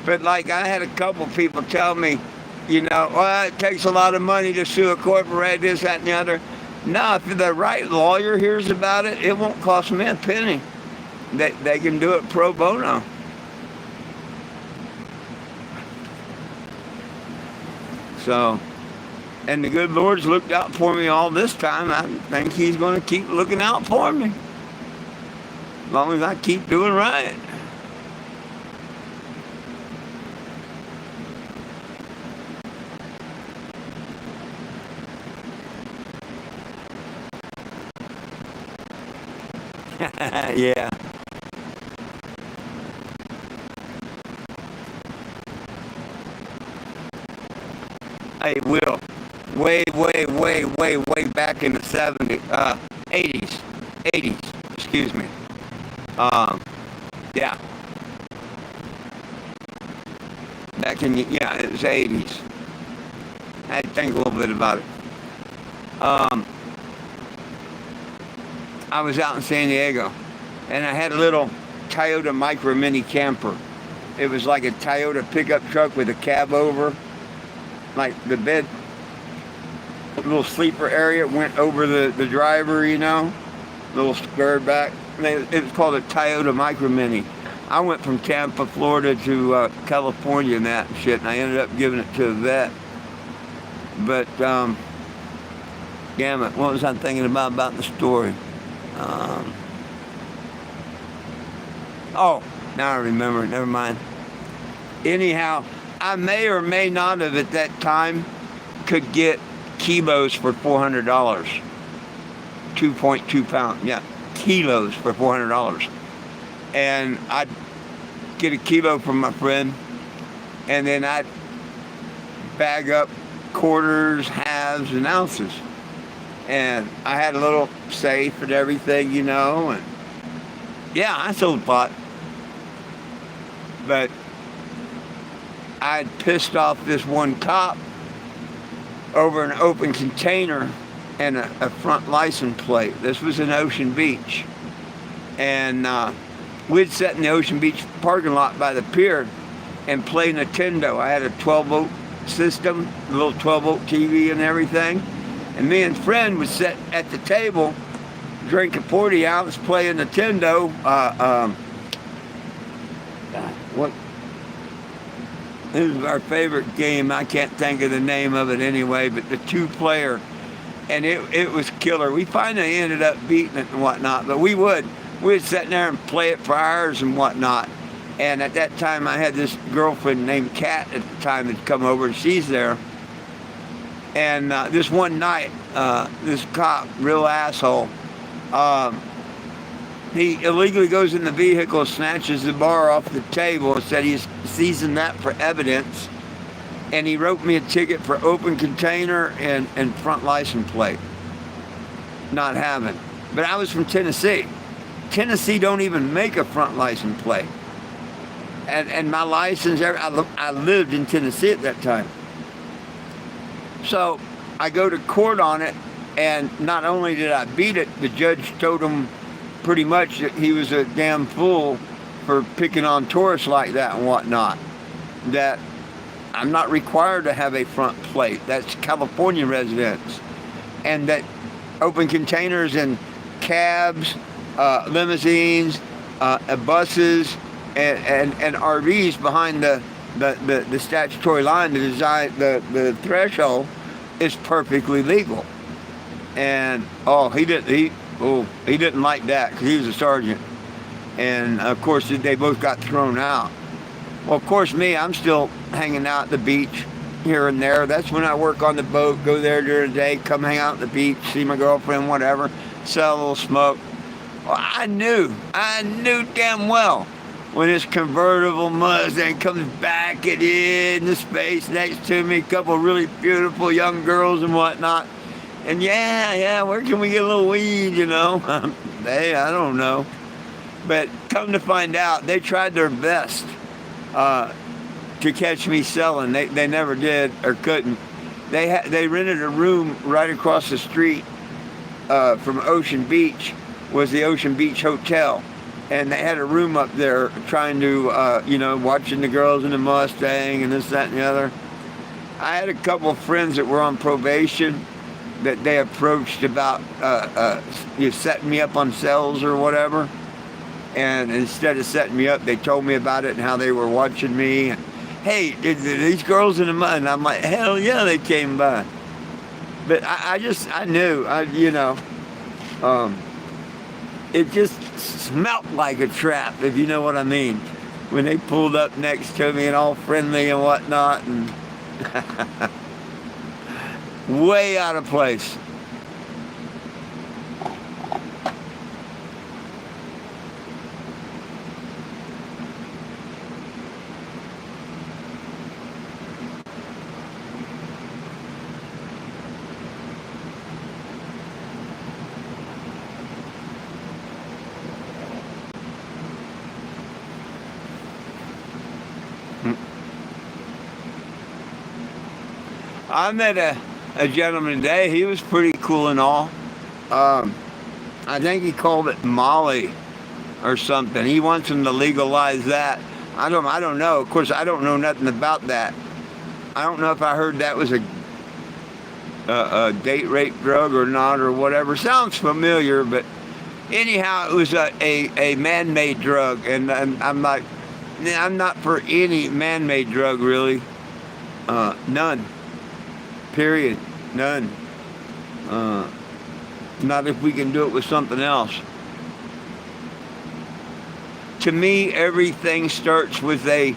But like I had a couple people tell me, well, it takes a lot of money to sue a corporate, this, that, and the other. No, if the right lawyer hears about it, it won't cost me a penny. They can do it pro bono. So, and the good Lord's looked out for me all this time. I think he's going to keep looking out for me. As long as I keep doing right. Yeah. I will. Way, way, way, way, way back in the 70s, 80s, 80s, excuse me. Yeah. Back in, yeah, it was 80s. I had to think a little bit about it. I was out in San Diego, and I had a little Toyota Micro Mini camper. It was like a Toyota pickup truck with a cab over, like the bed, little sleeper area went over the driver, you know, little squared back. It was called a Toyota Micro Mini. I went from Tampa, Florida to California and that and shit, and I ended up giving it to a vet. But, damn it, what was I thinking about the story? Oh, now I remember it, never mind. Anyhow, I may or may not have at that time could get kilos for $400. 2.2 pounds, yeah, kilos for $400. And I'd get a kilo from my friend, and then I'd bag up quarters, halves, and ounces. And I had a little safe and everything, you know, and yeah, I sold pot. But I'd pissed off this one cop over an open container and a front license plate. This was in Ocean Beach. And we'd sat in the Ocean Beach parking lot by the pier and play Nintendo. I had a 12-volt system, a little 12-volt TV and everything. And me and friend would sit at the table, drinking 40 ounce, playing Nintendo. What? This is our favorite game. I can't think of the name of it anyway, but the 2-player. And it was killer. We finally ended up beating it and whatnot, but we'd sit there and play it for hours and whatnot. And at that time, I had this girlfriend named Kat at the time that come over, and she's there. And this one night, this cop, real asshole, he illegally goes in the vehicle, snatches the bar off the table, and said he's seizing that for evidence. And he wrote me a ticket for open container and front license plate. Not having. But I was from Tennessee. Tennessee don't even make a front license plate. And my license, I lived in Tennessee at that time. So I go to court on it, and not only did I beat it, the judge told him pretty much that he was a damn fool for picking on tourists like that and whatnot. That I'm not required to have a front plate. That's California residents. And that open containers and cabs, limousines, buses, and RVs behind the statutory line, the threshold is perfectly legal. And he didn't like that because he was a sergeant. And of course they both got thrown out. Well, of course I'm still hanging out at the beach here and there. That's when I work on the boat, go there during the day, come hang out at the beach, see my girlfriend, whatever, sell a little smoke. Well, I knew damn well when this convertible Mustang comes back in the space next to me, a couple really beautiful young girls and whatnot. And yeah, where can we get a little weed, you know? Hey, I don't know. But come to find out, they tried their best to catch me selling. They never did or couldn't. They rented a room right across the street from Ocean Beach, was the Ocean Beach Hotel. And they had a room up there trying to, watching the girls in the Mustang and this, that, and the other. I had a couple of friends that were on probation that they approached about setting me up on cells or whatever. And instead of setting me up, they told me about it and how they were watching me. And, hey, these girls in the mud? And I'm like, hell yeah, they came by. But I knew, it just smelt like a trap, if you know what I mean. When they pulled up next to me and all friendly and whatnot, and way out of place. I met a gentleman today. He was pretty cool and all. Um, I think he called it Molly or something. He wants them to legalize that. I don't know. Of course, I don't know nothing about that. I don't know if I heard that was a date rape drug or not or whatever. Sounds familiar, but anyhow, it was a man-made drug, and I'm like, nah, I'm not for any man-made drug really. None. Period. None. Not if we can do it with something else. To me, everything starts with a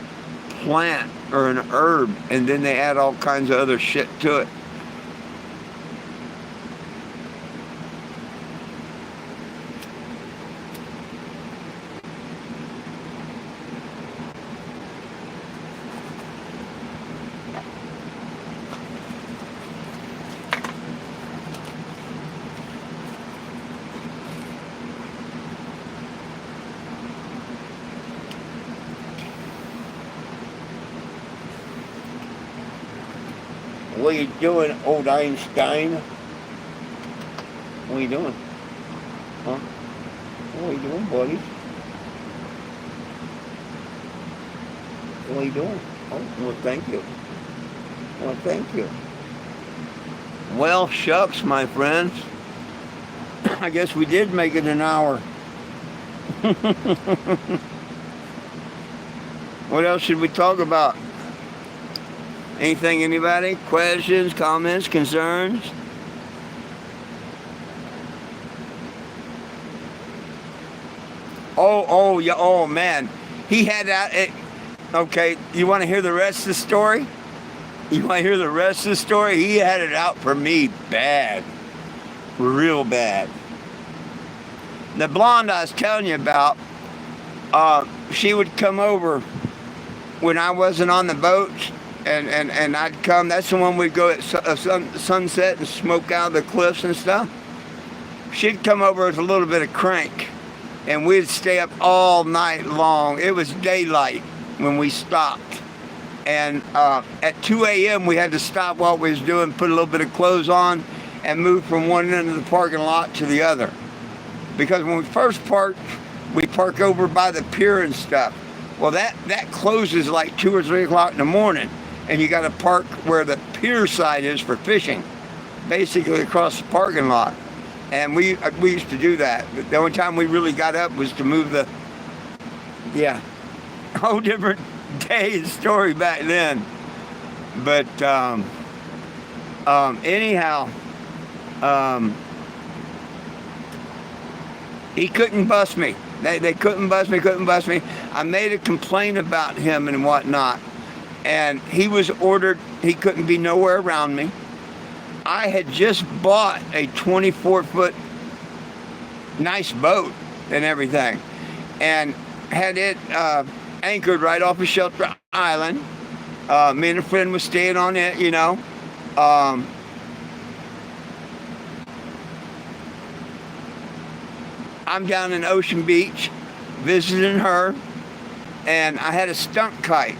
plant or an herb, and then they add all kinds of other shit to it. What are you doing, old Einstein? What are you doing? Huh? What are you doing, buddy? What are you doing? Oh, well, thank you. Well, thank you. Well, shucks, my friends. I guess we did make it an hour. What else should we talk about? Anything, anybody? Questions, comments, concerns? Oh, yeah, oh, man. He had that. Okay, you want to hear the rest of the story? You want to hear the rest of the story? He had it out for me bad. Real bad. The blonde I was telling you about, she would come over when I wasn't on the boat. And I'd come. That's the one we'd go at sunset and smoke out of the cliffs and stuff. She'd come over with a little bit of crank, and we'd stay up all night long. It was daylight when we stopped. And at 2 a.m. we had to stop what we was doing, put a little bit of clothes on, and move from one end of the parking lot to the other. Because when we first parked, we park over by the pier and stuff. Well, that closes like 2 or 3 o'clock in the morning. And you got to park where the pier side is for fishing, basically across the parking lot. And we used to do that. The only time we really got up was to move whole different day and story back then. But anyhow, he couldn't bust me. They couldn't bust me. I made a complaint about him and whatnot. And he was ordered, he couldn't be nowhere around me. I had just bought a 24-foot nice boat and everything. And had it anchored right off of Shelter Island. Me and a friend was staying on it, you know. I'm down in Ocean Beach visiting her. And I had a stunt kite.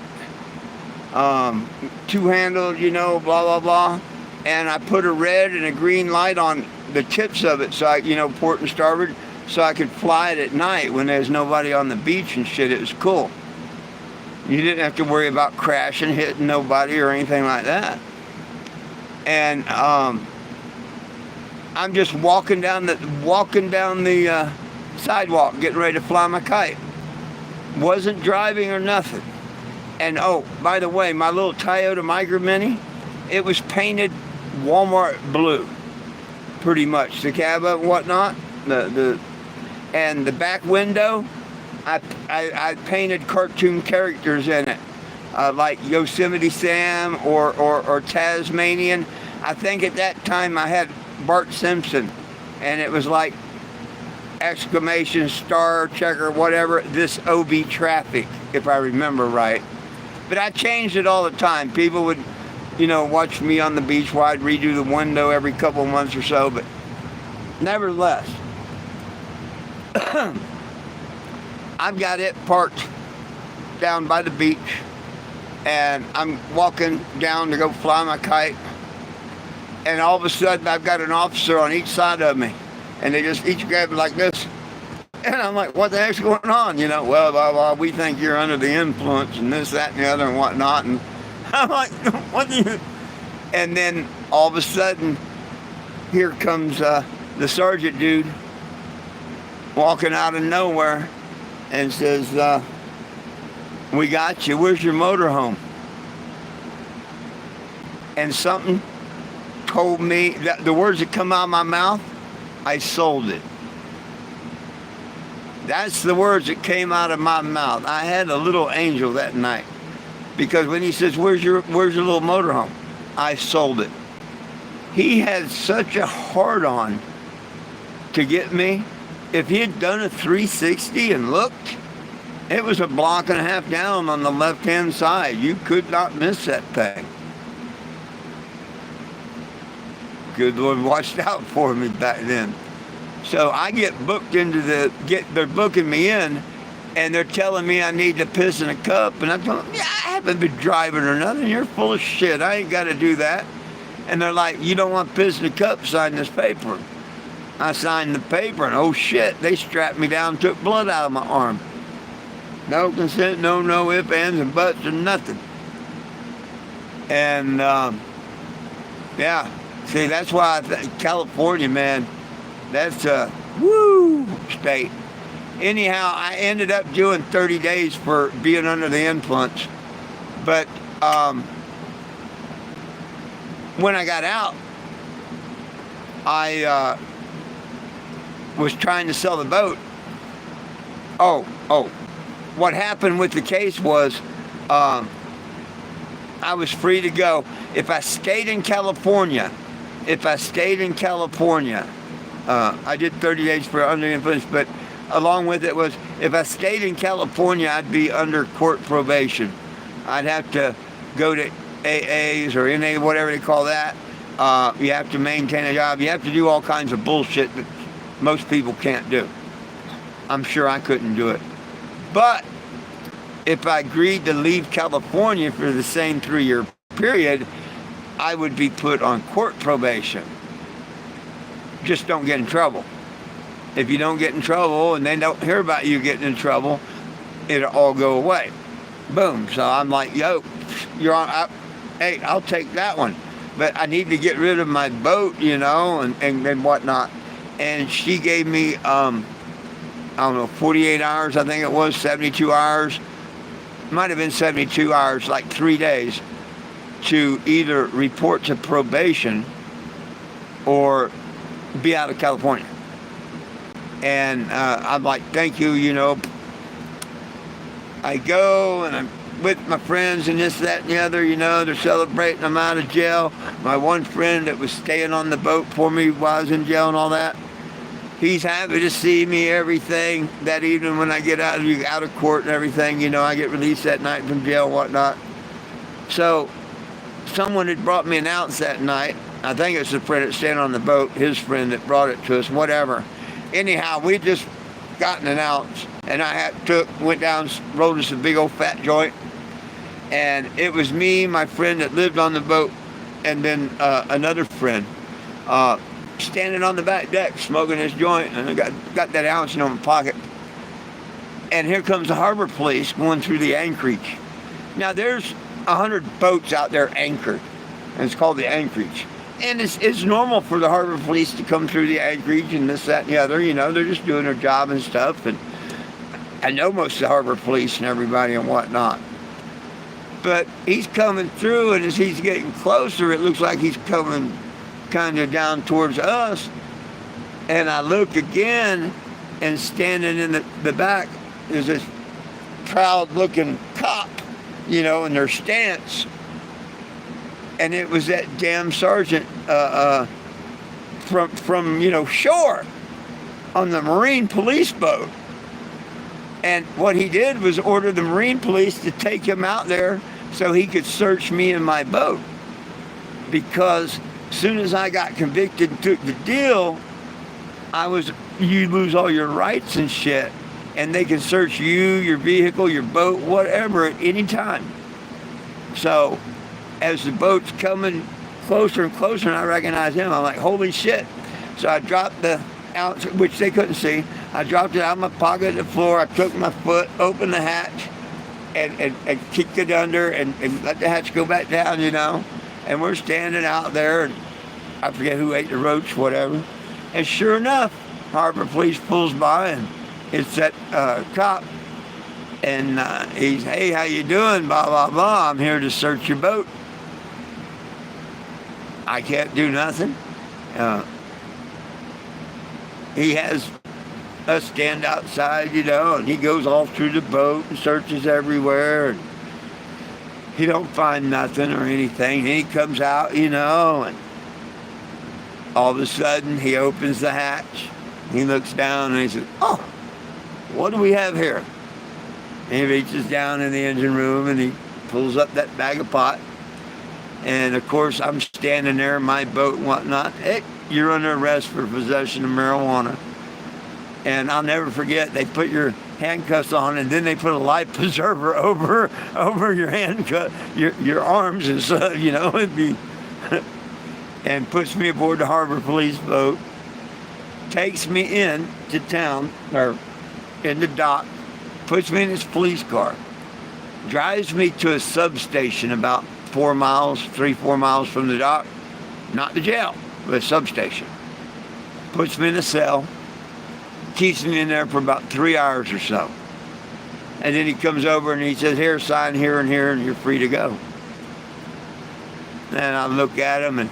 Two-handled, you know, blah, blah, blah. And I put a red and a green light on the tips of it, so I, you know, port and starboard, so I could fly it at night when there's nobody on the beach and shit. It was cool. You didn't have to worry about crashing, hitting nobody or anything like that. And I'm just walking down the sidewalk, getting ready to fly my kite. Wasn't driving or nothing. And oh, by the way, my little Toyota Micro Mini, it was painted Walmart blue, pretty much. The cab and whatnot, and the back window, I painted cartoon characters in it, like Yosemite Sam or Tasmanian. I think at that time I had Bart Simpson, and it was like exclamation, star, checker, whatever, this OB traffic, if I remember right. But I changed it all the time. People would, you know, watch me on the beach while I'd redo the window every couple of months or so. But nevertheless, I've got it parked down by the beach. And I'm walking down to go fly my kite. And all of a sudden, I've got an officer on each side of me, and they just each grab me like this. And I'm like, what the heck's going on? You know, well, blah, blah, we think you're under the influence and this, that, and the other and whatnot. And I'm like, what do you... And then all of a sudden, here comes the sergeant dude walking out of nowhere and says, we got you. Where's your motorhome? And something told me, that the words that come out of my mouth, I sold it. That's the words that came out of my mouth. I had a little angel that night. Because when he says, where's your little motorhome? I sold it. He had such a hard-on to get me. If he had done a 360 and looked, it was a block and a half down on the left-hand side. You could not miss that thing. Good Lord watched out for me back then. So I get booked into they're booking me in, and they're telling me I need to piss in a cup. And I'm telling them, yeah, I haven't been driving or nothing. You're full of shit. I ain't got to do that. And they're like, you don't want piss in a cup, sign this paper. I signed the paper, and oh shit, they strapped me down, took blood out of my arm. No consent, no ifs, ands, and buts, or nothing. And, yeah, see, that's why California, man, that's a woo state. Anyhow, I ended up doing 30 days for being under the influence. But when I got out, I was trying to sell the boat. Oh, what happened with the case was I was free to go. If I stayed in California, I did 30 days for under the influence, but along with it was, if I stayed in California, I'd be under court probation. I'd have to go to AAs or NA, whatever they call that. You have to maintain a job. You have to do all kinds of bullshit that most people can't do. I'm sure I couldn't do it. But if I agreed to leave California for the same 3-year period, I would be put on court probation. Just don't get in trouble. If you don't get in trouble and they don't hear about you getting in trouble, it'll all go away. Boom. So I'm like, yo, you're on. Hey, I'll take that one. But I need to get rid of my boat, you know, and whatnot. And she gave me, I don't know, 48 hours, I think it was, 72 hours. Might have been 72 hours, like 3 days, to either report to probation or be out of California. And I'm like, thank you, you know. I go and I'm with my friends and this, that, and the other, you know. They're celebrating I'm out of jail. My one friend that was staying on the boat for me while I was in jail and all that, he's happy to see me, everything. That evening when I get out of court and everything, you know, I get released that night from jail and whatnot. So someone had brought me an ounce that night. I think it's the friend that's staying on the boat, his friend that brought it to us, whatever. Anyhow, we just gotten an ounce, and I went down, rolled us a big old fat joint, and it was me, my friend that lived on the boat, and then another friend standing on the back deck smoking this joint, and I got that ounce in my pocket. And here comes the harbor police going through the anchorage. Now there's 100 boats out there anchored, and it's called the anchorage. And it's normal for the harbor police to come through the anchorage and this, that, and the other. You know, they're just doing their job and stuff. And I know most of the harbor police and everybody and whatnot. But he's coming through, and as he's getting closer, it looks like he's coming kind of down towards us. And I look again, and standing in the back is this proud-looking cop, you know, in their stance. And it was that damn sergeant from you know, shore on the Marine police boat. And what he did was order the Marine police to take him out there so he could search me and my boat. Because as soon as I got convicted and took the deal, you lose all your rights and shit. And they can search you, your vehicle, your boat, whatever, at any time. So as the boat's coming closer and closer, and I recognize him. I'm like, holy shit. So I dropped the ounce, which they couldn't see. I dropped it out of my pocket at the floor. I took my foot, opened the hatch, and kicked it under and let the hatch go back down, you know. And we're standing out there, and I forget who ate the roach, whatever. And sure enough, Harbor Police pulls by, and it's that cop. And he's, hey, how you doing? Blah, blah, blah. I'm here to search your boat. I can't do nothing. He has us stand outside, you know, and he goes all through the boat and searches everywhere. And he don't find nothing or anything. And he comes out, you know, and all of a sudden he opens the hatch. He looks down and he says, oh, what do we have here? And he reaches down in the engine room and he pulls up that bag of pot. And of course, I'm standing there in my boat and whatnot. Hey, you're under arrest for possession of marijuana. And I'll never forget, they put your handcuffs on, and then they put a life preserver over your handcuff, your arms and stuff, you know. It'd be, and puts me aboard the Harbor Police boat, takes me in to town, or in the dock, puts me in his police car, drives me to a substation about 4 miles, 3-4 miles from the dock, not the jail, but a substation. Puts me in a cell, keeps me in there for about 3 hours or so. And then he comes over and he says, here, sign here and here, and you're free to go. And I look at him, and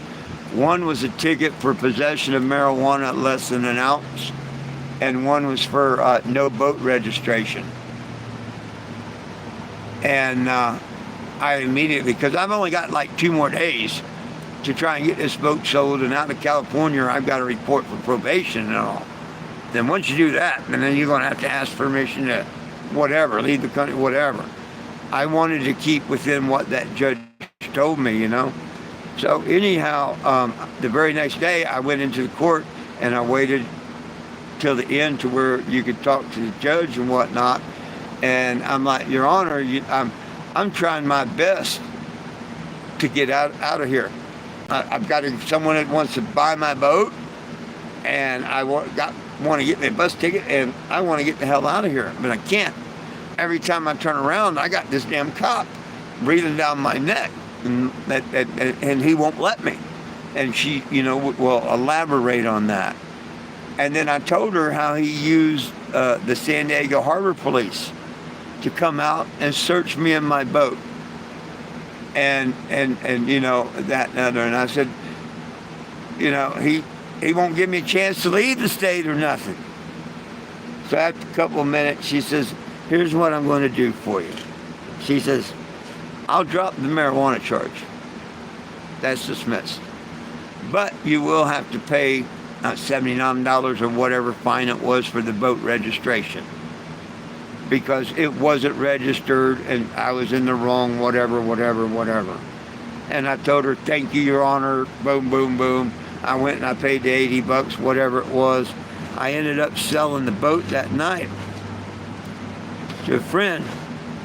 one was a ticket for possession of marijuana less than an ounce, and one was for no boat registration. And I immediately, because I've only got like 2 more days to try and get this boat sold, and out of California I've got to report for probation and all. Then once you do that, and then you're going to have to ask permission to whatever, leave the country, whatever. I wanted to keep within what that judge told me, you know. So anyhow, the very next day I went into the court and I waited till the end to where you could talk to the judge and whatnot. And I'm like, Your Honor, I'm trying my best to get out of here. I've got someone that wants to buy my boat, and I want to get me a bus ticket, and I want to get the hell out of here, but I can't. Every time I turn around, I got this damn cop breathing down my neck, and he won't let me. And she, you know, will elaborate on that. And then I told her how he used the San Diego Harbor Police to come out and search me in my boat. And you know, that and other. And I said, you know, he won't give me a chance to leave the state or nothing. So after a couple of minutes, she says, here's what I'm going to do for you. She says, I'll drop the marijuana charge. That's dismissed. But you will have to pay $79 or whatever fine it was for the boat registration, because it wasn't registered and I was in the wrong whatever. And I told her, thank you, Your Honor, boom, boom, boom. I went and I paid the $80, whatever it was. I ended up selling the boat that night to a friend,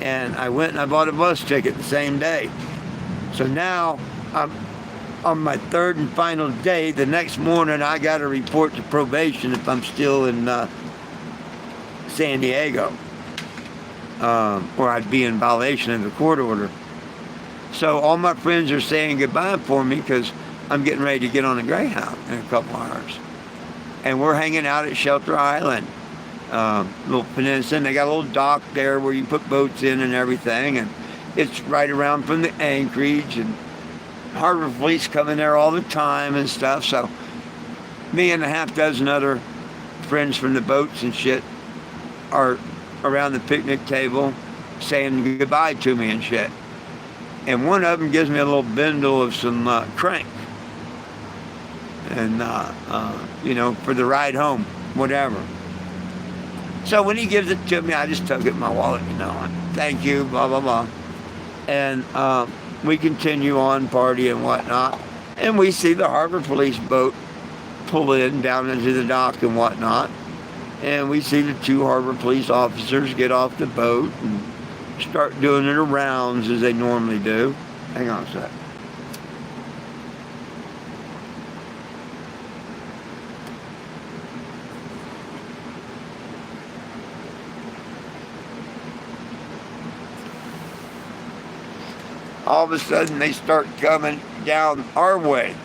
and I went and I bought a bus ticket the same day. So now I'm on my 3rd and final day. The next morning I got to report to probation if I'm still in San Diego. Or I'd be in violation of the court order. So all my friends are saying goodbye for me because I'm getting ready to get on a Greyhound in a couple hours. And we're hanging out at Shelter Island, little peninsula. They got a little dock there where you put boats in and everything. And it's right around from the anchorage. And Harbor Police come in there all the time and stuff. So me and a half dozen other friends from the boats and shit are around the picnic table saying goodbye to me and shit. And one of them gives me a little bundle of some crank. And, you know, for the ride home, whatever. So when he gives it to me, I just took it in my wallet, you know, and thank you, blah, blah, blah. And we continue on party and whatnot. And we see the Harbor Police boat pull in down into the dock and whatnot. And we see the 2 Harbor Police officers get off the boat and start doing their rounds as they normally do. Hang on a sec. all of a sudden they start coming down our way.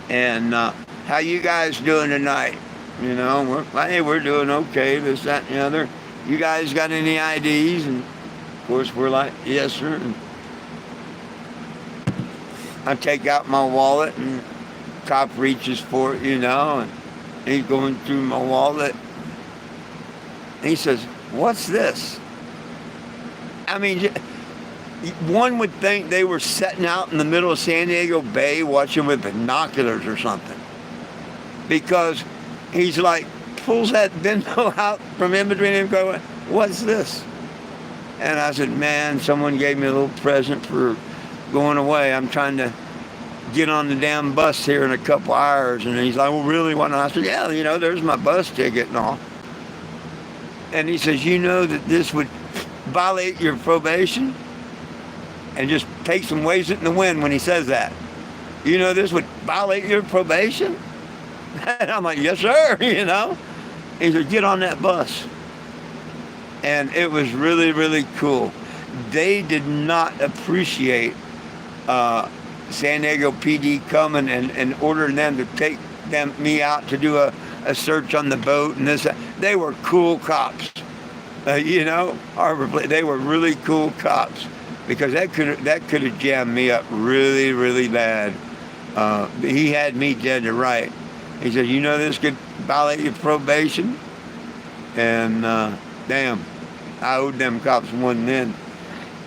And how you guys doing tonight? You know, hey, we're doing okay, this, that, and the other. You guys got any IDs? And of course we're like, yes, sir. And I take out my wallet, and cop reaches for it, you know, and he's going through my wallet. And he says, what's this? I mean, one would think they were sitting out in the middle of San Diego Bay watching with binoculars or something. Because he's like, pulls that bento out from in between him going, what's this? And I said, man, someone gave me a little present for going away. I'm trying to get on the damn bus here in a couple hours. And he's like, well, really? Why not? I said, yeah, you know, there's my bus ticket and all. And he says, you know that this would violate your probation? And just takes and waves it in the wind when he says that. You know this would violate your probation? And I'm like, yes, sir, you know. He said, get on that bus. And it was really, really cool. They did not appreciate San Diego PD coming and ordering them to take me out to do a search on the boat and this. They were cool cops. You know, they were really cool cops, because that could have jammed me up really, really bad. He had me dead to right. He said, you know this could violate your probation? And damn, I owed them cops one then.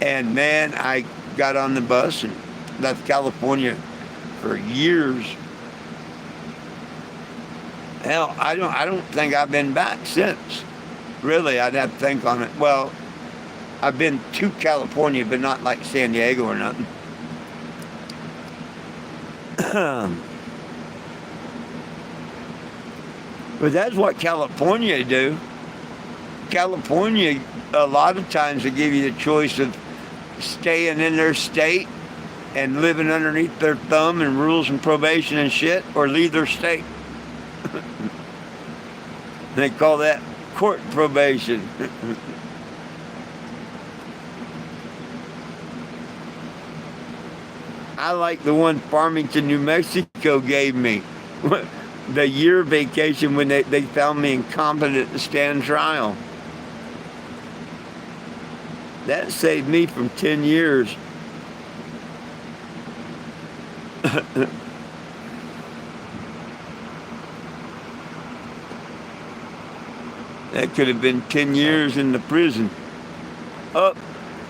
And man, I got on the bus and left California for years. Hell, I don't think I've been back since. Really, I'd have to think on it. Well, I've been to California, but not like San Diego or nothing. But that's what California do. California, a lot of times they give you the choice of staying in their state and living underneath their thumb and rules and probation and shit, or leave their state. They call that court probation. I like the one Farmington, New Mexico gave me. The year vacation when they found me incompetent to stand trial. That saved me from 10 years. That could have been 10 years in the prison. Oh,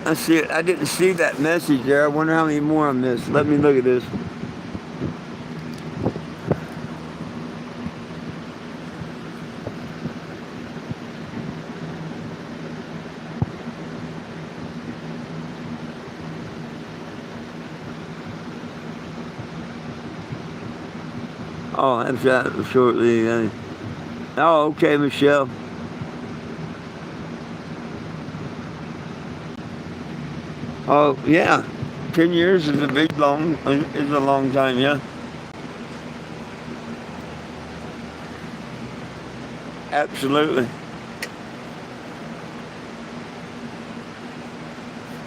I see it. I didn't see that message there. I wonder how many more I missed. Let me look at this. Oh, that's that shortly. Oh, okay, Michelle. Oh, yeah. 10 years is a long time, yeah. Absolutely.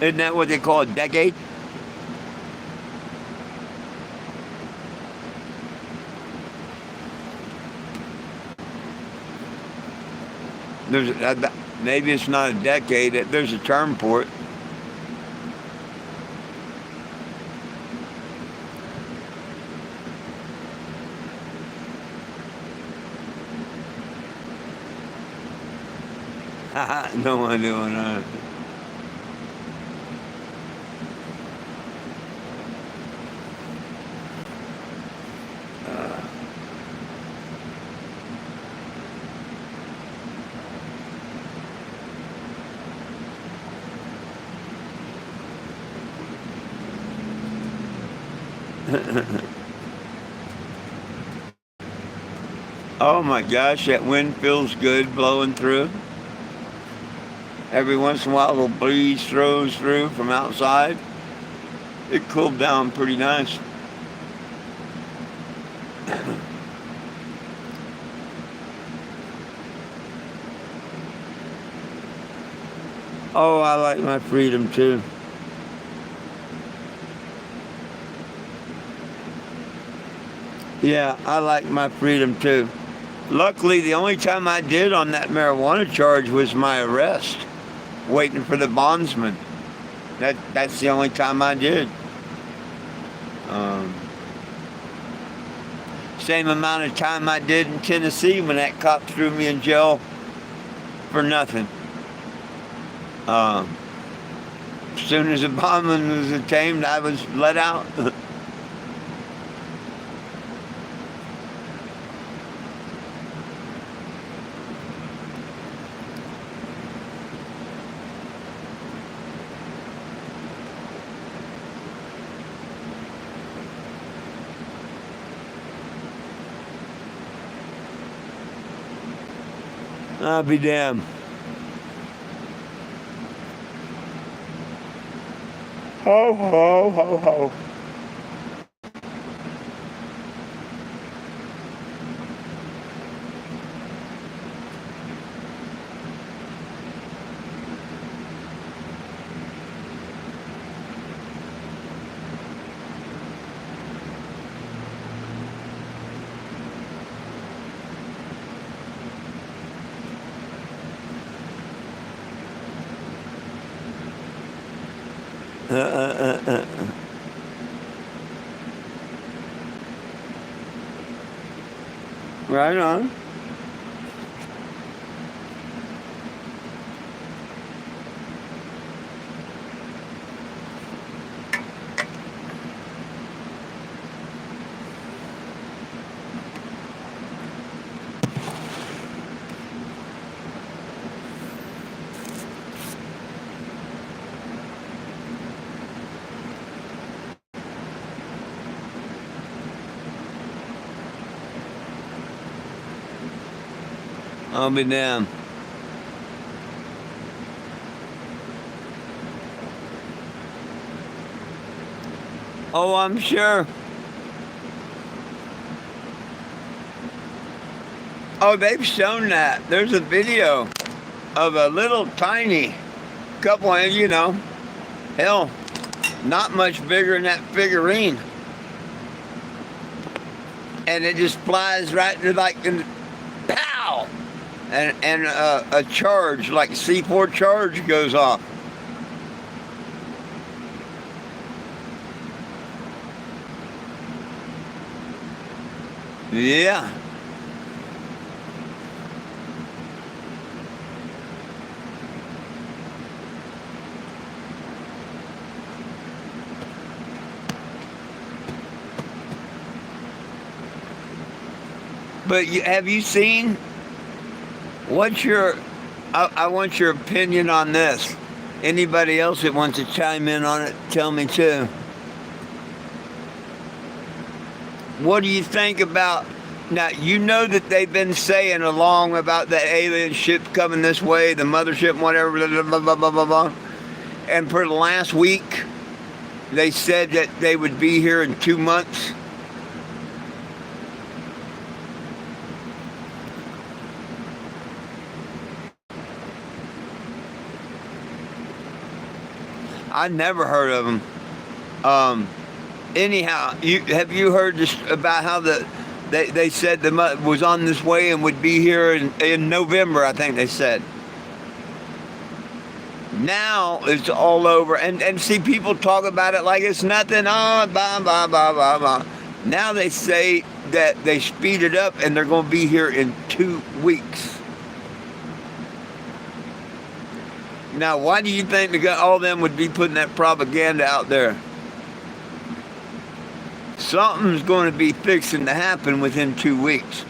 Isn't that what they call a decade? Maybe it's not a decade. There's a term for it. No idea what that. Oh my gosh, that wind feels good blowing through. Every once in a while, a little breeze throws through from outside. It cooled down pretty nice. Oh, I like my freedom too. Yeah, I like my freedom too. Luckily, the only time I did on that marijuana charge was my arrest, waiting for the bondsman. That's the only time I did. Um, Same amount of time I did in Tennessee when that cop threw me in jail for nothing. As soon as the bondman was attained, I was let out. I'll be damned. Ho, ho, ho, ho. Uh, uh, uh, uh. Right on. I'll be damned. Oh, I'm sure. Oh, they've shown that. There's a video of a little tiny couple, and hell, not much bigger than that figurine. And it just flies right to pow! And a charge, like C4 charge, goes off. Yeah. But have you seen? I want your opinion on this. Anybody else that wants to chime in on it, tell me too. What do you think about, now you know that they've been saying along about the alien ship coming this way, the mothership, whatever, blah, blah, blah, blah, blah, blah. And for the last week, they said that they would be here in 2 months. I never heard of them. Anyhow, have you heard this about how they said the was on this way and would be here in November? I think they said. Now it's all over, and see people talk about it like it's nothing. Oh, blah blah blah blah blah. Now they say that they speed it up and they're going to be here in 2 weeks. Now, why do you think all them would be putting that propaganda out there? Something's going to be fixing to happen within 2 weeks.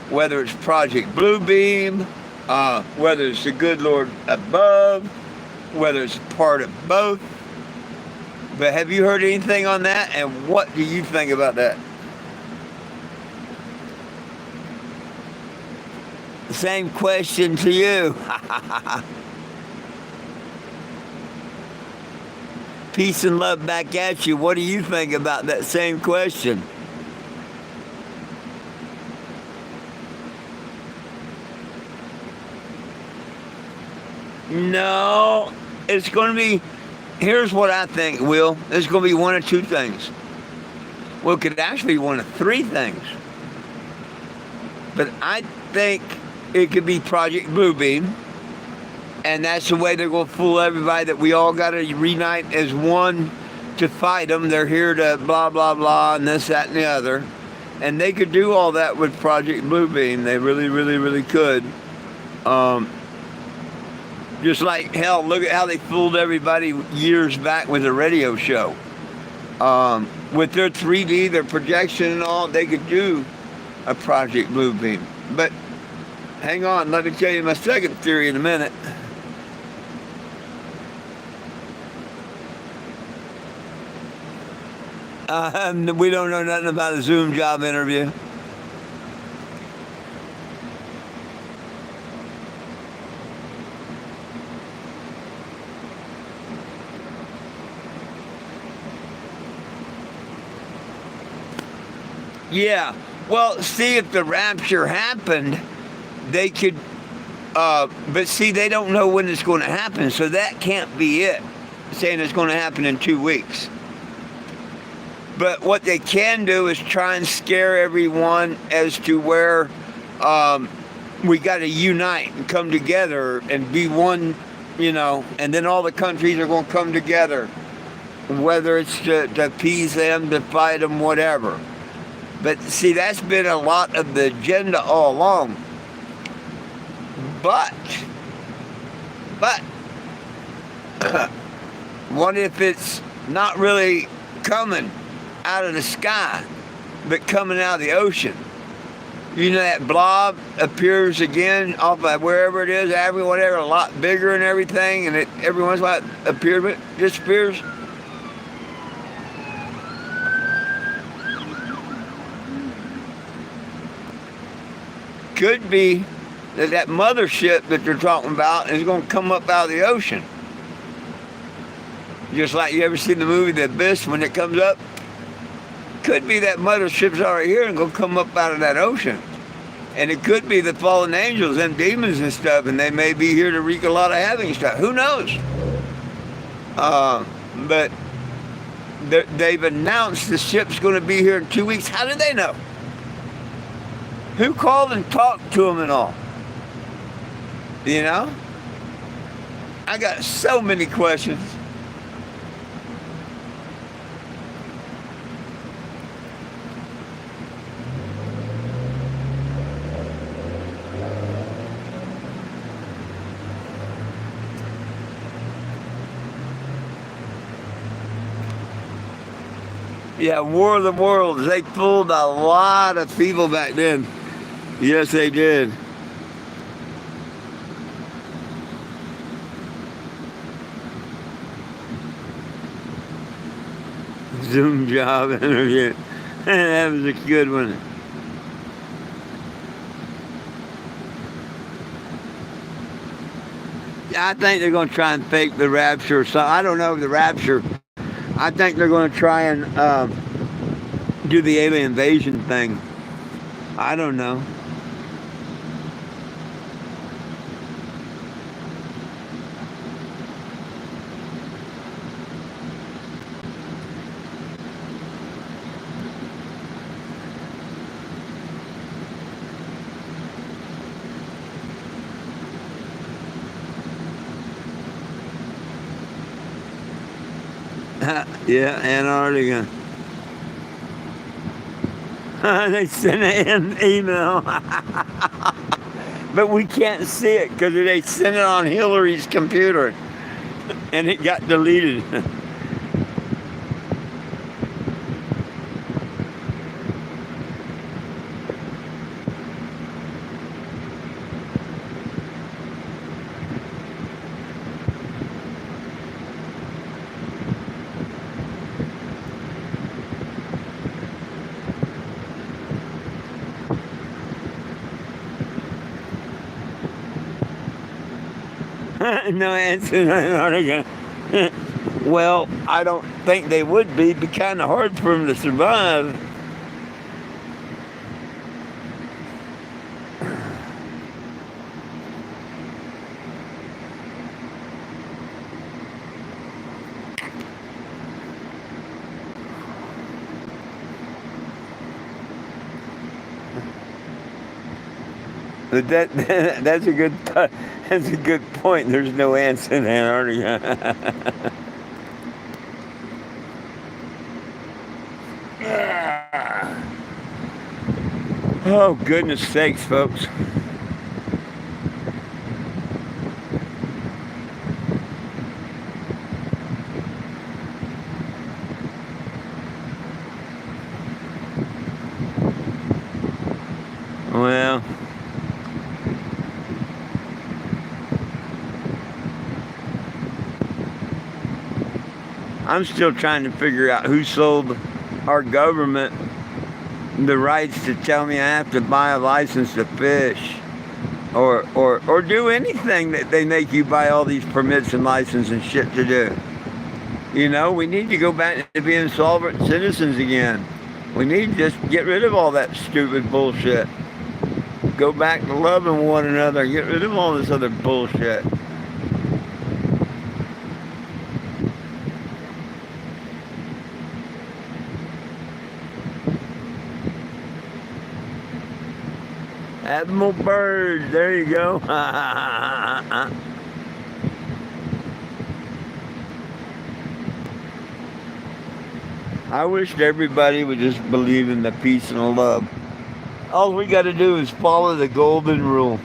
Whether it's Project Bluebeam, whether it's the good Lord above, whether it's part of both. But have you heard anything on that? And what do you think about that? Same question to you. Peace and love back at you. What do you think about that same question? No, it's going to be, here's what I think, Will. It's going to be one of two things. Well, it could actually be one of three things. But I think it could be Project Bluebeam, and that's the way they're going to fool everybody that we all got to reunite as one to fight them. They're here to blah, blah, blah, and this, that, and the other. And they could do all that with Project Bluebeam. They really, really, really could. Just like, hell, look at how they fooled everybody years back with the radio show. With their 3D, their projection and all, they could do a Project Bluebeam. But hang on, let me tell you my second theory in a minute. We don't know nothing about a Zoom job interview. Yeah. Well, see, if the rapture happened, they could, but see, they don't know when it's going to happen, so that can't be it, saying it's going to happen in 2 weeks. But what they can do is try and scare everyone as to where we got to unite and come together and be one, and then all the countries are going to come together, whether it's to appease them, to fight them, whatever. But see, that's been a lot of the agenda all along. But, what if it's not really coming out of the sky, but coming out of the ocean? That blob appears again off of wherever it is, whatever, a lot bigger and everything, and it every once in a while appears, but disappears. Could be that mothership that they're talking about is going to come up out of the ocean. Just like you ever seen the movie The Abyss when it comes up? Could be that mothership's already here and going to come up out of that ocean. And it could be the fallen angels and demons and stuff, and they may be here to wreak a lot of havoc and stuff. Who knows? But they've announced the ship's going to be here in 2 weeks. How did they know? Who called and talked to them and all? I got so many questions. Yeah, War of the Worlds. They fooled a lot of people back then. Yes, they did. Zoom job interview. That was a good one. I think they're going to try and fake the rapture. So I don't know the rapture. I think they're going to try and do the alien invasion thing. I don't know. Yeah, Antarctica. They sent an email. But we can't see it because they sent it on Hillary's computer. And it got deleted. No answer in Antarctica. Well, I don't think they would be. It'd be kind of hard for them to survive. But that's a good that's a good point. There's no ants in Antarctica. Oh goodness sakes, folks. Well, I'm still trying to figure out who sold our government the rights to tell me I have to buy a license to fish or do anything that they make you buy all these permits and license and shit to do. You know, we need to go back to being sovereign citizens again. We need to just get rid of all that stupid bullshit. Go back to loving one another. Get rid of all this other bullshit. Admiral Bird, there you go. I wished everybody would just believe in the peace and the love. All we got to do is follow the golden rule.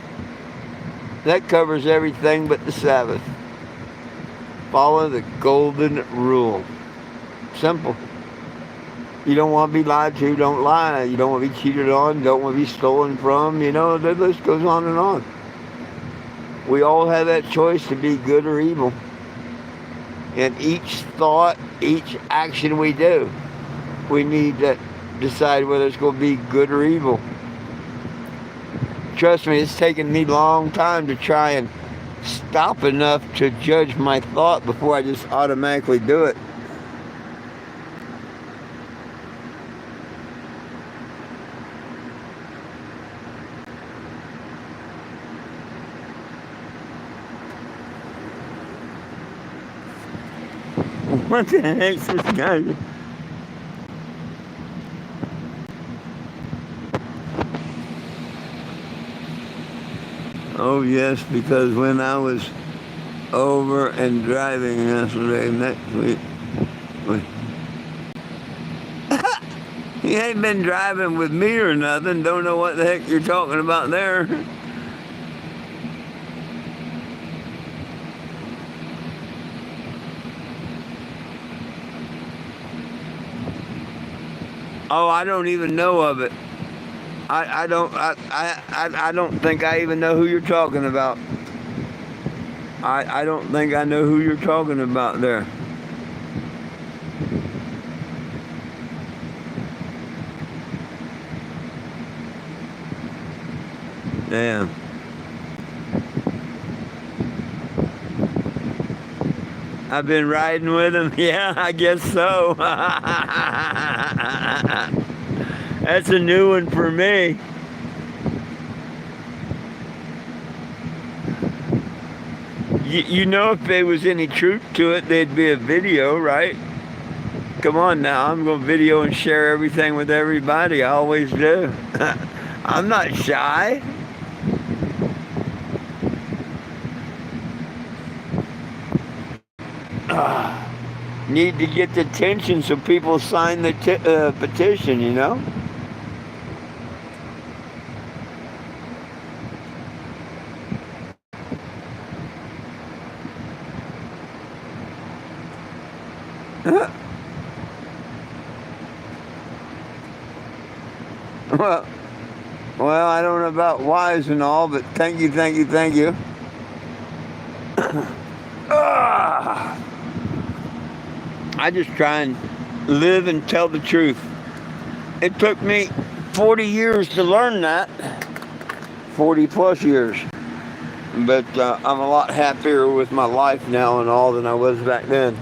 That covers everything but the Sabbath. Follow the golden rule. Simple. You don't want to be lied to, don't lie. You don't want to be cheated on, don't want to be stolen from. You know, the list goes on and on. We all have that choice to be good or evil. And each thought, each action we do, we need to decide whether it's going to be good or evil. Trust me, it's taken me a long time to try and stop enough to judge my thought before I just automatically do it. What the heck's this guy? Oh yes, because when I was over and driving yesterday, next week, he ain't been driving with me or nothing. Don't know what the heck you're talking about there. Oh, I don't even know of it. I don't think I even know who you're talking about. I don't think I know who you're talking about there. Damn. I've been riding with him. Yeah, I guess so. That's a new one for me. You know, if there was any truth to it, there'd be a video, right? Come on now, I'm going to video and share everything with everybody. I always do. I'm not shy. Need to get the attention so people sign the petition, you know? Well, I don't know about wise and all, but thank you. I just try and live and tell the truth. It took me 40 years to learn that, 40 plus years. But I'm a lot happier with my life now and all than I was back then.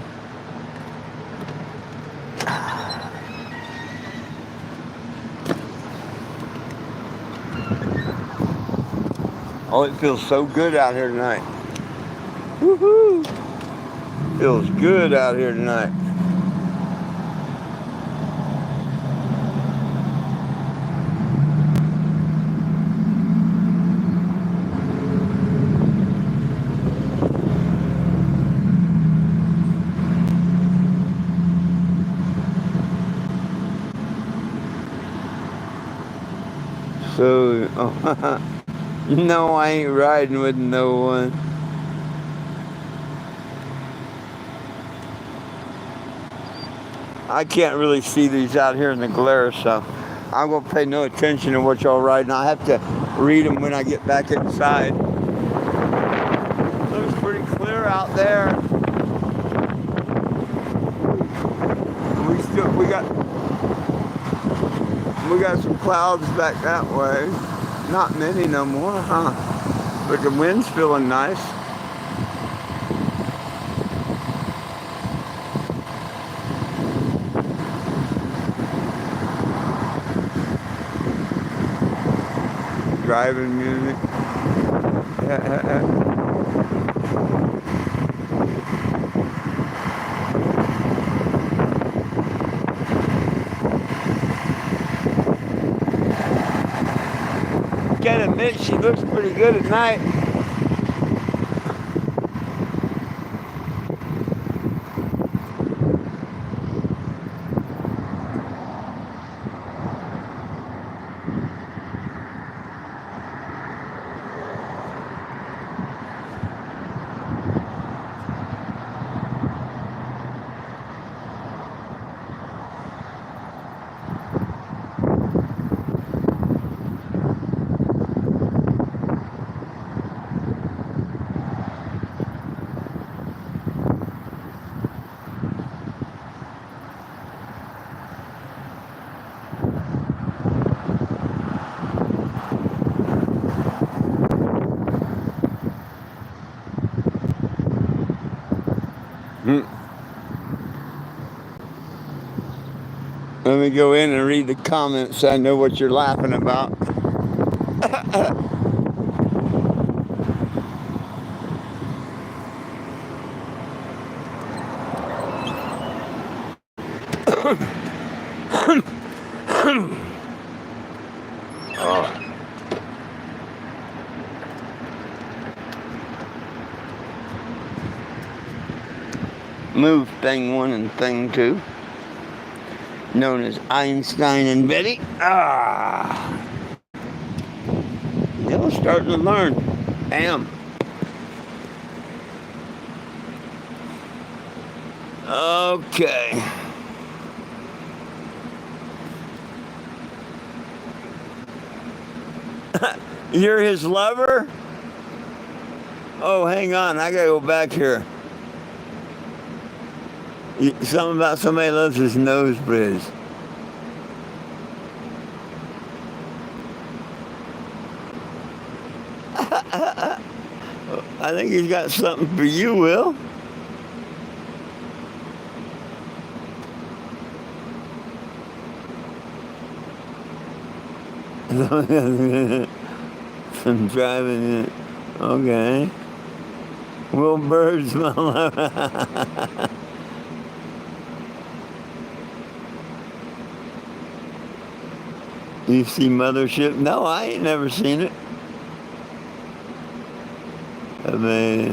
Oh, it feels so good out here tonight. Woohoo! Feels good out here tonight. So, no, I ain't riding with no one. I can't really see these out here in the glare, so I'm going to pay no attention to what y'all riding. I have to read them when I get back inside. Looks pretty clear out there. We got some clouds back that way. Not many no more, huh? But the wind's feeling nice. Driving music. Gotta admit, she looks pretty good at night. Let me go in and read the comments so I know what you're laughing about. Move thing 1 and thing 2. Known as Einstein and Betty. Y'all starting to learn. Bam. Okay. You're his lover? Oh, hang on. I gotta go back here. Something about somebody loves his nose bridge. I think he's got something for you, Will. I'm driving it. Okay. Will Bird's my lover. You see Mothership? No, I ain't never seen it. I mean,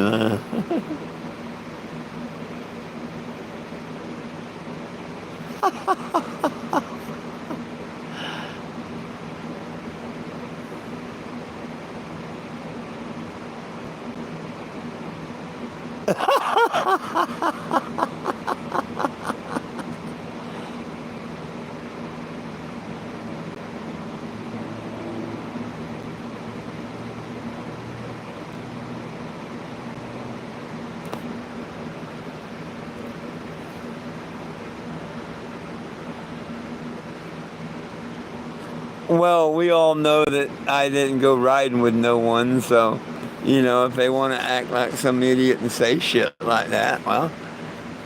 well, we all know that I didn't go riding with no one, so, if they want to act like some idiot and say shit like that, well,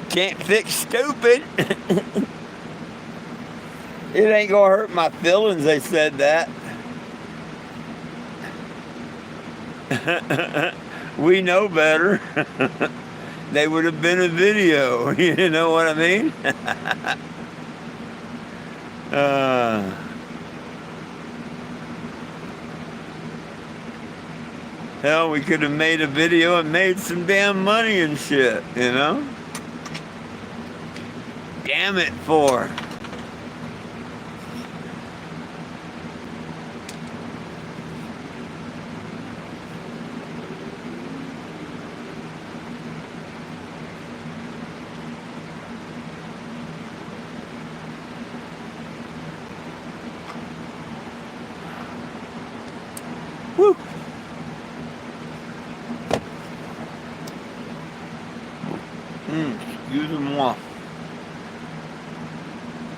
can't fix stupid. It ain't gonna hurt my feelings they said that. We know better. They would have been a video, you know what I mean? Hell, we could have made a video and made some damn money and shit, Damn it for. Woo. Excuse moi.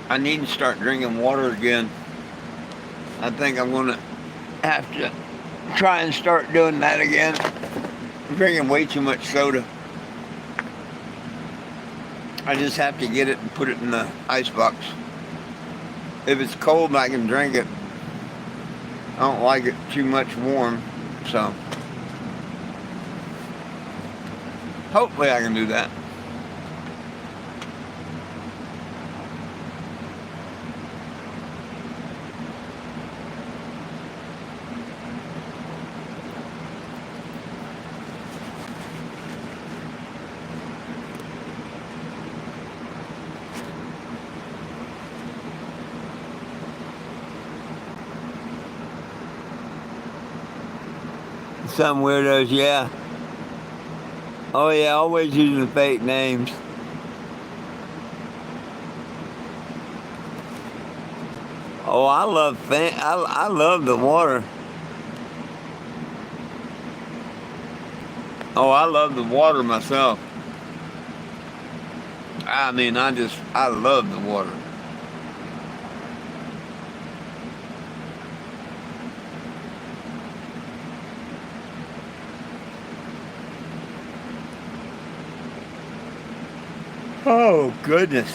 I need to start drinking water again. I think I'm gonna have to try and start doing that again. I'm drinking way too much soda. I just have to get it and put it in the icebox. If it's cold, I can drink it. I don't like it too much warm, so hopefully I can do that. Some weirdos, yeah. Oh yeah, always using fake names. Oh, I love the water. Oh, I love the water myself. I mean, I love the water. Oh, goodness.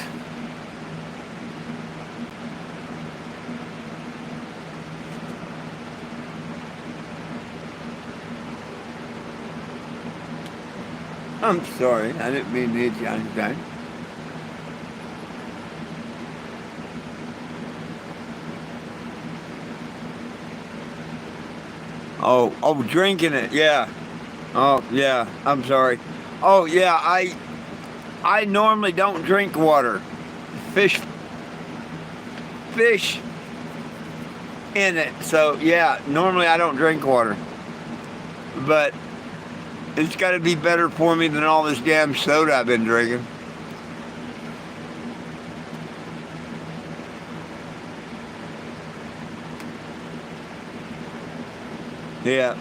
I'm sorry. I didn't mean to hit you on that. Oh, drinking it. Yeah. Oh, yeah. I'm sorry. Oh, yeah. I normally don't drink water. Fish in it. So, yeah, normally I don't drink water. But it's got to be better for me than all this damn soda I've been drinking. Yeah.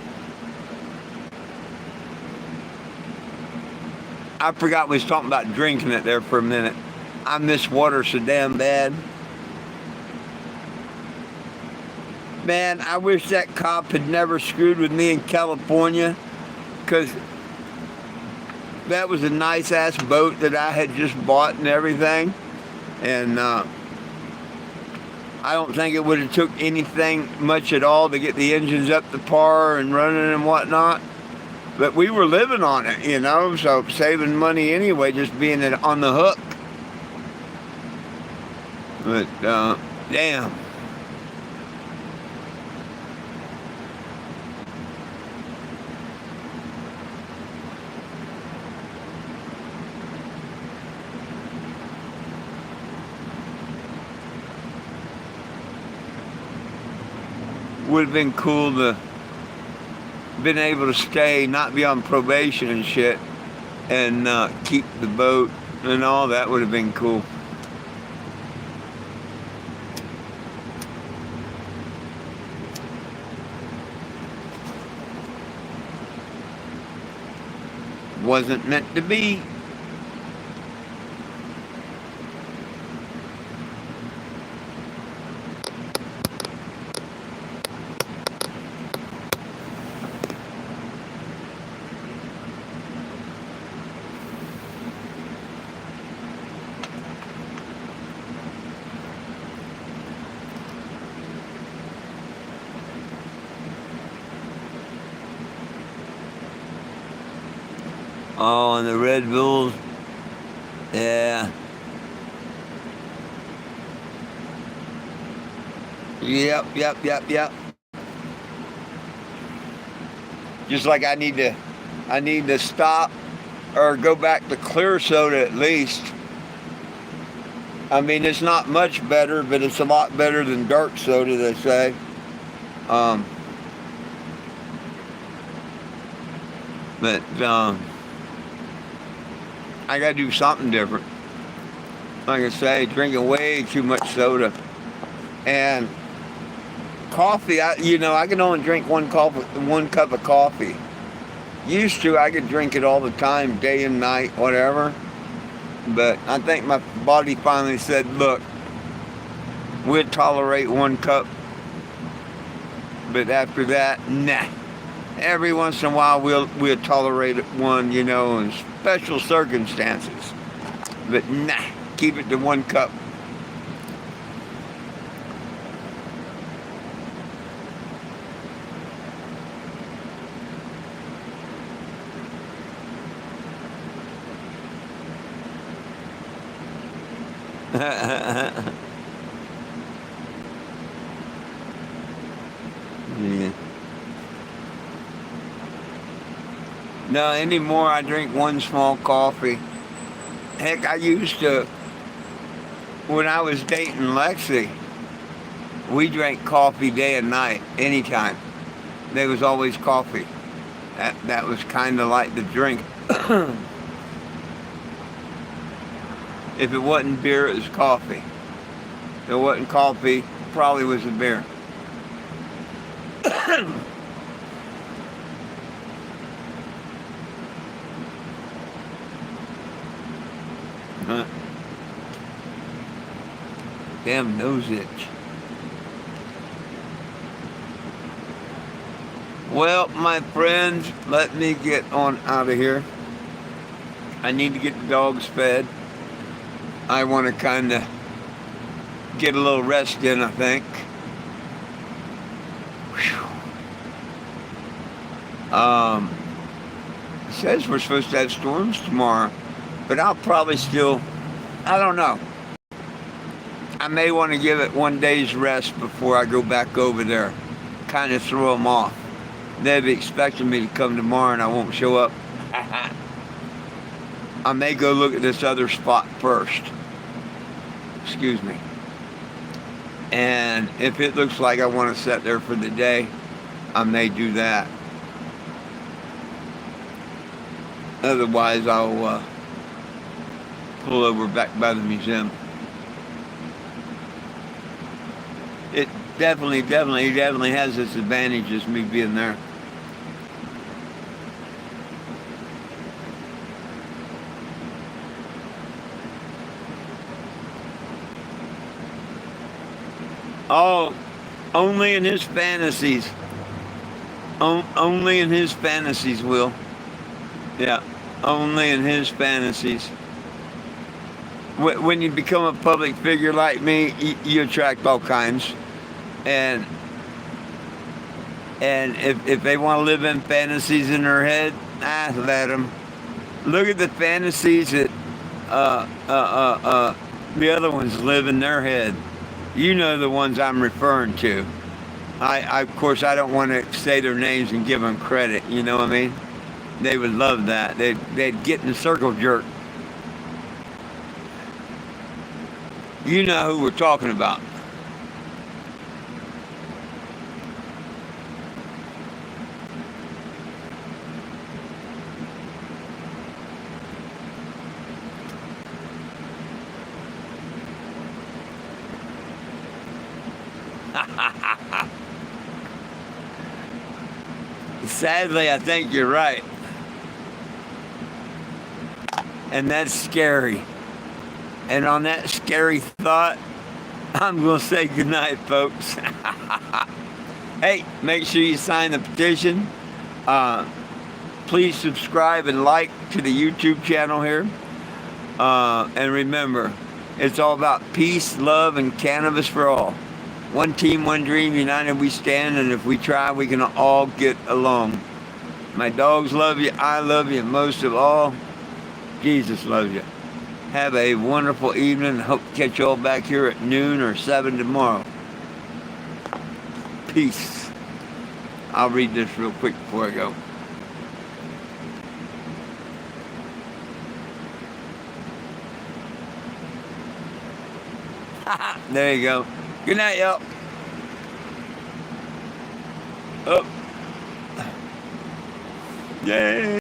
I forgot we was talking about drinking it there for a minute. I miss water so damn bad. Man, I wish that cop had never screwed with me in California, because that was a nice ass boat that I had just bought and everything. And I don't think it would have took anything much at all to get the engines up to par and running and whatnot. But we were living on it, you know, so saving money anyway, just being on the hook. But, damn. Would have been cool to been able to stay, not be on probation and shit, and keep the boat and all that. Would have been cool. Wasn't meant to be. Oh, and the Red Bulls. Yeah. Yep. Just like I need to stop or go back to clear soda at least. I mean, it's not much better, but it's a lot better than dark soda, they say. But I gotta do something different. Like I say, drinking way too much soda. And Coffee, I can only drink one cup of coffee. Used to, I could drink it all the time, day and night, whatever. But I think my body finally said, look, we'll tolerate one cup. But after that, nah. Every once in a while, we'll tolerate one, in special circumstances. But nah, keep it to one cup. Yeah. No, anymore I drink one small coffee. Heck, I used to, when I was dating Lexi, we drank coffee day and night, anytime. There was always coffee. That was kind of like the drink. If it wasn't beer, it was coffee. If it wasn't coffee, probably was a beer. Huh. Damn nose itch. Well, my friends, let me get on out of here. I need to get the dogs fed. I want to kind of get a little rest in, I think. It says we're supposed to have storms tomorrow, but I'll probably still, I don't know. I may want to give it one day's rest before I go back over there. Kind of throw them off. They'll be expecting me to come tomorrow and I won't show up. I may go look at this other spot first. Excuse me. And if it looks like I want to sit there for the day, I may do that. Otherwise, I'll pull over back by the museum. It definitely has its advantages, me being there. Oh, only in his fantasies. Only in his fantasies, Will. Yeah, only in his fantasies. When you become a public figure like me, you attract all kinds. And if they want to live in fantasies in their head, let them. Look at the fantasies that the other ones live in their head. You know the ones I'm referring to. Of course, I don't want to say their names and give them credit. You know what I mean? They would love that. They'd get in the circle jerk. You know who we're talking about. Sadly, I think you're right. And that's scary. And on that scary thought, I'm going to say goodnight, folks. Hey, make sure you sign the petition. Please subscribe and like to the YouTube channel here. And remember, it's all about peace, love, and cannabis for all. One team, one dream, united we stand, and if we try, we can all get along. My dogs love you, I love you, and most of all, Jesus loves you. Have a wonderful evening. Hope to catch you all back here at noon or 7 tomorrow. Peace. I'll read this real quick before I go. There you go. Good night, y'all. Oh. Yay.